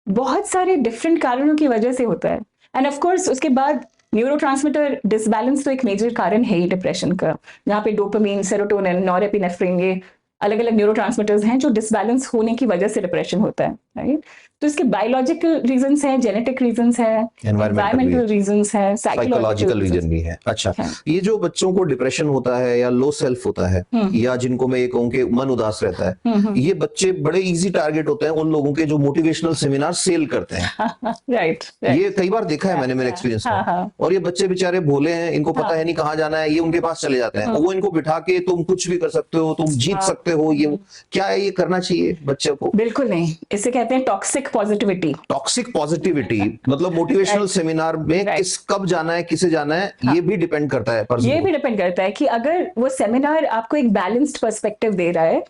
बहुत सारे डिफरेंट कारणों की वजह से होता है। एंड ऑफ कोर्स उसके बाद न्यूरोट्रांसमीटर डिसबैलेंस तो एक मेजर कारण है ही डिप्रेशन का, जहाँ पे डोपामीन, सेरोटोनिन, नॉरएपिनेफ्रिन, ये अलग अलग न्यूरोट्रांसमीटर्स हैं जो डिसबैलेंस होने की वजह से डिप्रेशन होता है, राइट? तो इसके बायोलॉजिकल रीजंस हैं, जेनेटिक रीजंस हैं, एनवायरमेंटल रीजंस हैं, साइकोलॉजिकल रीजन भी है। अच्छा, ये जो बच्चों को डिप्रेशन होता है या लो सेल्फ होता है, या जिनको मैं ये कहूँ कि मन उदास रहता है, ये बच्चे बड़े इजी टारगेट होते हैं उन लोगों के जो मोटिवेशनल सेमिनार सेल करते हैं। राइट, ये कई बार देखा है मैंने, मेरे एक्सपीरियंस में। और ये बच्चे बेचारे भोले हैं, इनको पता है नहीं कहाँ जाना है, ये उनके पास चले जाते हैं, वो इनको बिठा के तुम कुछ भी कर सकते हो, तुम जीत सकते हो, ये क्या है, ये करना चाहिए बच्चे को? बिल्कुल नहीं, इसे कहते हैं टॉक्सिक पॉजिटिविटी। टॉक्सिक पॉजिटिविटी मतलब मोटिवेशनल सेमिनार में किस कब जाना है, किसे जाना है, ये भी डिपेंड करता है पर्सन। ये भी डिपेंड करता है कि अगर वो सेमिनार आपको एक बैलेंस्ड पर्सपेक्टिव दे रहा है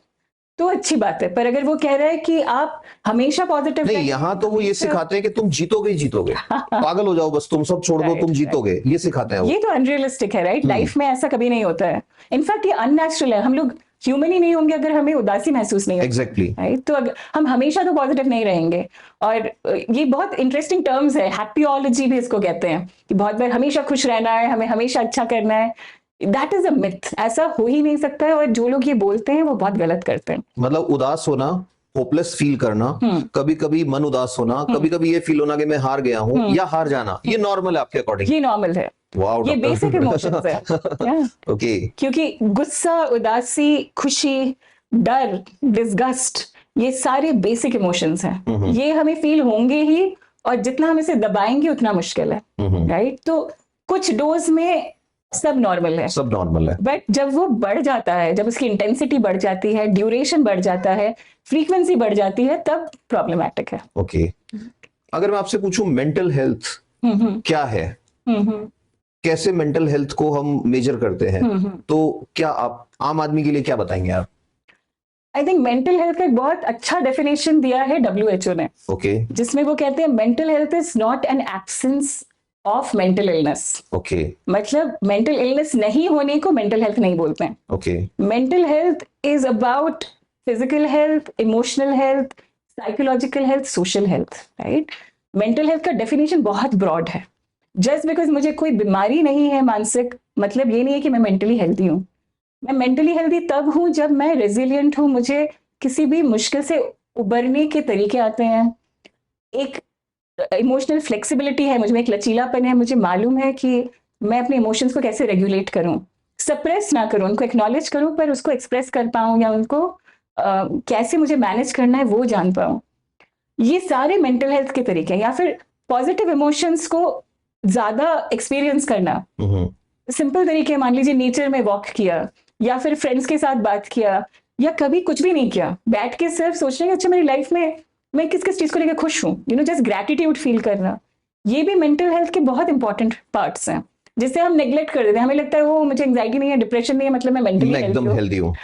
तो अच्छी बात है, पर अगर वो कह रहा है कि आप हमेशा पॉजिटिव नहीं, यहाँ तो वो ये सिखाते हैं कि तुम जीतोगे ही जीतोगे, पागल हो जाओ बस, तुम सब छोड़ दो, तुम जीतोगे, ये सिखाते हैं वो। ये तो अनरियलिस्टिक है, राइट? लाइफ में ऐसा कभी नहीं होता है, इनफैक्ट ये अननेचुरल है। हम लोग ह्यूमन ही नहीं होंगे अगर हमें उदासी महसूस नहीं होगी। Exactly, right? तो हम हमेशा तो पॉजिटिव नहीं रहेंगे। और ये बहुत इंटरेस्टिंग टर्म्स है, हैप्पीओलॉजी भी इसको कहते हैं, कि बहुत बार हमेशा खुश रहना है, हमें हमेशा अच्छा करना है। दैट इज अ मिथ, ऐसा हो ही नहीं सकता है, और जो लोग ये बोलते हैं वो बहुत गलत करते हैं। मतलब उदास होना, होपलेस फील करना, कभी कभी मन उदास होना, कभी कभी ये फील होना कि मैं हार गया हूँ या हार जाना, ये नॉर्मल है आपके अकॉर्डिंग? ये नॉर्मल है, ये बेसिक इमोशंस है। ओके, क्योंकि गुस्सा, उदासी, खुशी, डर, डिस्गस्ट, ये सारे बेसिक इमोशंस हैं, ये हमें फील होंगे ही, और जितना हम इसे दबाएंगे उतना मुश्किल है, राइट? तो कुछ डोज में सब नॉर्मल है, सब नॉर्मल है, बट जब वो बढ़ जाता है, जब उसकी इंटेंसिटी बढ़ जाती है, ड्यूरेशन बढ़ जाता है, फ्रीक्वेंसी बढ़ जाती है, तब प्रॉब्लमैटिक है। ओके, अगर मैं आपसे पूछूं मेंटल हेल्थ क्या है, कैसे मेंटल हेल्थ को हम मेजर करते हैं, तो क्या आप आम आदमी के लिए क्या बताएंगे आप? आई थिंक मेंटल हेल्थ का एक बहुत अच्छा डेफिनेशन दिया है WHO ने, जिसमें वो कहते हैं mental health is not an absence of mental illness. मतलब मेंटल इलनेस नहीं होने को मेंटल हेल्थ नहीं बोलते हैं। Mental health is about physical health, emotional health, psychological health, social health, right? Mental health का डेफिनेशन बहुत ब्रॉड है। जस्ट बिकॉज मुझे कोई बीमारी नहीं है मानसिक, मतलब ये नहीं है कि मैं मेंटली हेल्दी हूँ। मैं मेंटली हेल्दी तब हूँ जब मैं रेजिलियंट हूँ, मुझे किसी भी मुश्किल से उबरने के तरीके आते हैं, एक इमोशनल फ्लेक्सिबिलिटी है, मुझ में एक लचीलापन है, मुझे मालूम है कि मैं अपने इमोशंस को कैसे रेगुलेट करूं, सप्रेस ना करूं, उनको एक्नॉलेज करूं, पर उसको एक्सप्रेस कर पाऊं, या उनको कैसे मुझे मैनेज करना है वो जान पाऊं। ये सारे मेंटल हेल्थ के तरीके हैं। या फिर पॉजिटिव इमोशंस को ज्यादा एक्सपीरियंस करना, सिंपल तरीके, मान लीजिए नेचर में वॉक किया, या फिर फ्रेंड्स के साथ बात किया, या कभी कुछ भी नहीं किया, बैठ के सिर्फ सोचने कि अच्छा मेरी लाइफ में मैं किस किस चीज को लेकर खुश हूँ, जस्ट ग्रैटिट्यूड फील करना, ये भी मेंटल हेल्थ के बहुत इंपॉर्टेंट पार्ट्स हैं, जिसे हम नेग्लेक्ट कर देते हैं। हमें लगता है वो मुझे एंजाइटी नहीं है, डिप्रेशन नहीं है, मतलब मैं मेंटली एकदम हेल्दी हूँ।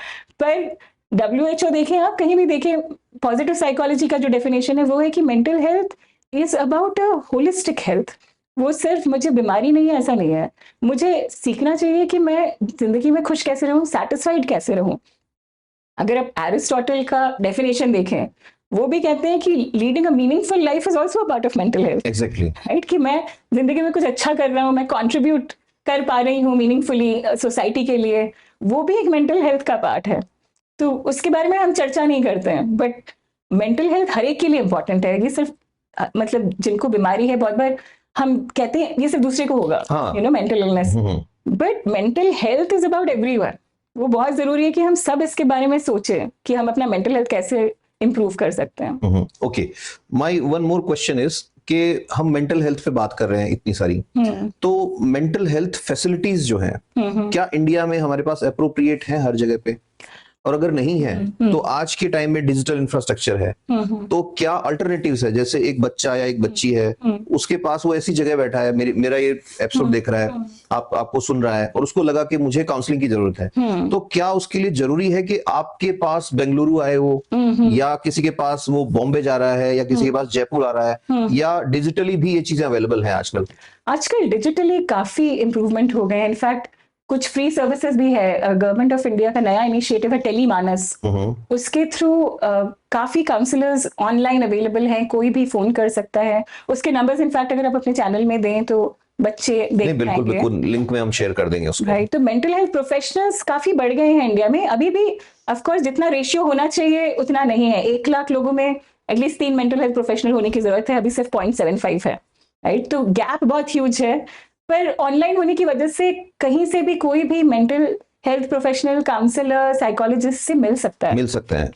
पर WHO देखें, आप कहीं भी देखें, पॉजिटिव साइकोलॉजी का जो डेफिनेशन है वो है कि mental health is about a holistic health. वो सिर्फ मुझे बीमारी नहीं है ऐसा नहीं है, मुझे सीखना चाहिए कि मैं जिंदगी में खुश कैसे रहूं, सेटिस्फाइड कैसे रहूं। अगर आप एरिस्टोटल का डेफिनेशन देखें, वो भी कहते हैं कि leading a meaningful life is also a part of mental health. Exactly, right, कि मैं जिंदगी में कुछ अच्छा कर रहा हूँ, मैं कंट्रीब्यूट कर पा रही हूँ मीनिंगफुली सोसाइटी के लिए, वो भी एक मेंटल हेल्थ का पार्ट है। तो उसके बारे में हम चर्चा नहीं करते हैं, बट मेंटल हेल्थ हर एक के लिए इंपॉर्टेंट है। ये सिर्फ मतलब जिनको बीमारी है, बहुत बार हम कहते हैं ये सिर्फ दूसरे को होगा, mental illness, but mental health is about everyone. वो बहुत जरूरी है कि हम सब इसके बारे में सोचें कि हम अपना मेंटल हेल्थ कैसे इंप्रूव कर सकते हैं। Okay, my one more question is कि हम मेंटल हेल्थ पे बात कर रहे हैं इतनी सारी, तो मेंटल हेल्थ फैसिलिटीज जो हैं, क्या इंडिया में हमारे पास अप्रोप्रिएट है हर जगह पे? और अगर नहीं है तो आज के टाइम में डिजिटल इंफ्रास्ट्रक्चर है, तो क्या अल्टरनेटिव्स है? जैसे एक बच्चा या एक बच्ची है, उसके पास वो ऐसी जगह बैठा है, मेरा ये एपिसोड देख रहा है, आपको सुन रहा है, और उसको लगा कि मुझे काउंसलिंग की जरूरत है, तो क्या उसके लिए जरूरी है कि आपके पास बेंगलुरु आए वो, या किसी के पास वो बॉम्बे जा रहा है, या किसी के पास जयपुर आ रहा है, या डिजिटली भी ये चीजें अवेलेबल है आजकल? आजकल डिजिटली काफी इंप्रूवमेंट हो गए हैं। इनफैक्ट कुछ फ्री सर्विसेज भी है। गवर्नमेंट ऑफ इंडिया का नया इनिशिएटिव है टेलीमानस, उसके थ्रू काफी काउंसलर्स ऑनलाइन अवेलेबल हैं, कोई भी फोन कर सकता है। उसके नंबर्स इनफैक्ट अगर आप अपने चैनल में दें तो बच्चे देख बिल्कुल बिल्कुल, लिंक में हम शेयर कर देंगे उसको। राइट, तो मेंटल हेल्थ प्रोफेशनल्स काफी बढ़ गए हैं इंडिया में। अभी भी ऑफ कोर्स जितना रेशियो होना चाहिए उतना नहीं है। 1 लाख लोगों में एटलीस्ट 3 मेंटल हेल्थ प्रोफेशनल होने की जरूरत है, अभी सिर्फ 0.75 है। राइट, तो गैप बहुत ह्यूज है। पर ऑनलाइन होने की वजह से कहीं से भी कोई भी mental health professional, counsellor, psychologist से मिल सकता है।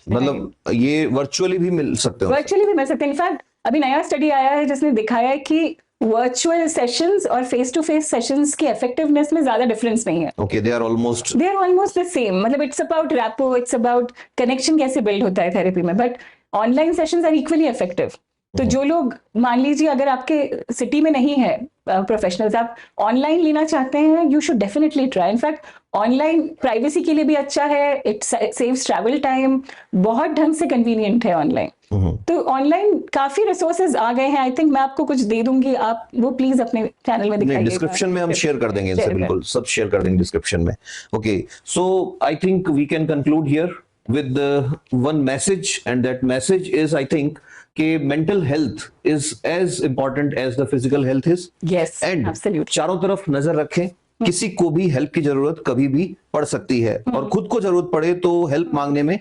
मतलब ये वर्चुअली भी मिल सकते हैं? वर्चुअली भी मिल सकते हैं। इनफैक्ट अभी नया स्टडी आया है जिसने दिखाया है कि वर्चुअल सेशंस और फेस टू फेस सेशंस की इफेक्टिवनेस में ज्यादा डिफरेंस नहीं है। Okay, they are almost the same. मतलब it's about rapport, it's about connection कैसे बिल्ड होता है थेरेपी में, but online sessions are equally effective. तो जो लोग, मान लीजिए अगर आपके सिटी में नहीं है प्रोफेशनल्स, आप ऑनलाइन लेना चाहते हैं, you should definitely try. In fact online privacy के लिए भी अच्छा है, इट सेव्स ट्रैवल टाइम, बहुत ढंग से कन्वीनियंट है ऑनलाइन। तो ऑनलाइन काफी रिसोर्सेज आ गए हैं। आई थिंक मैं आपको कुछ दे दूंगी, आप वो प्लीज अपने चैनल में दिखाइए। डिस्क्रिप्शन में हम शेयर कर देंगे इनसे, बिल्कुल सब शेयर कर देंगे डिस्क्रिप्शन में। Okay, so I think we can conclude here with one message, and that message is, I think, कि mental health is as important as the physical health is. Yes, and absolutely. चारों तरफ नजर रखें, किसी को भी help की जरूरत कभी भी पड़ सकती है, और खुद को जरूरत पड़े तो हेल्प मांगने में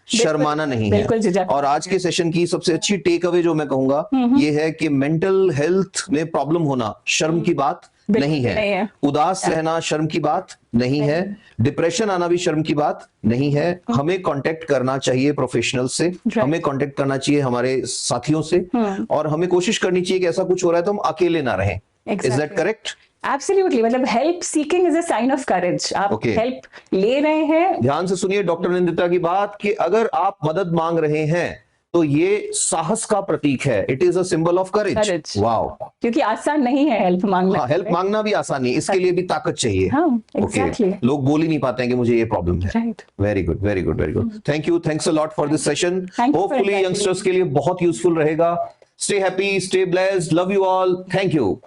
शर्माना नहीं है। और आज के सेशन की सबसे अच्छी टेक अवे जो मैं कहूंगा ये है कि मेंटल हेल्थ में प्रॉब्लम होना शर्म की बात नहीं है, उदास रहना शर्म की बात नहीं है, डिप्रेशन आना भी शर्म की बात नहीं है। हमें कांटेक्ट करना चाहिए प्रोफेशनल से, हमें कांटेक्ट करना चाहिए हमारे साथियों से, और हमें कोशिश करनी चाहिए कि ऐसा कुछ हो रहा है तो हम अकेले ना रहें। Is that correct? एब्सोल्युटली, मतलब help seeking is a sign of courage. आप हेल्प ले रहे हैं, ध्यान से सुनिए डॉक्टर निंदिता की बात, कि अगर आप मदद मांग रहे हैं तो ये साहस का प्रतीक है। It is a symbol of courage. Wow, क्योंकि आसान नहीं है हेल्प मांगना। हेल्प मांगना भी आसान नहीं, इसके लिए भी ताकत चाहिए। exactly. लोग बोल ही नहीं पाते हैं कि मुझे ये प्रॉब्लम है। Very good, very good, very good. Thank you, thanks a lot for this session. Hopefully youngsters के लिए बहुत यूजफुल रहेगा। Stay happy, stay blessed, love you all, thank you.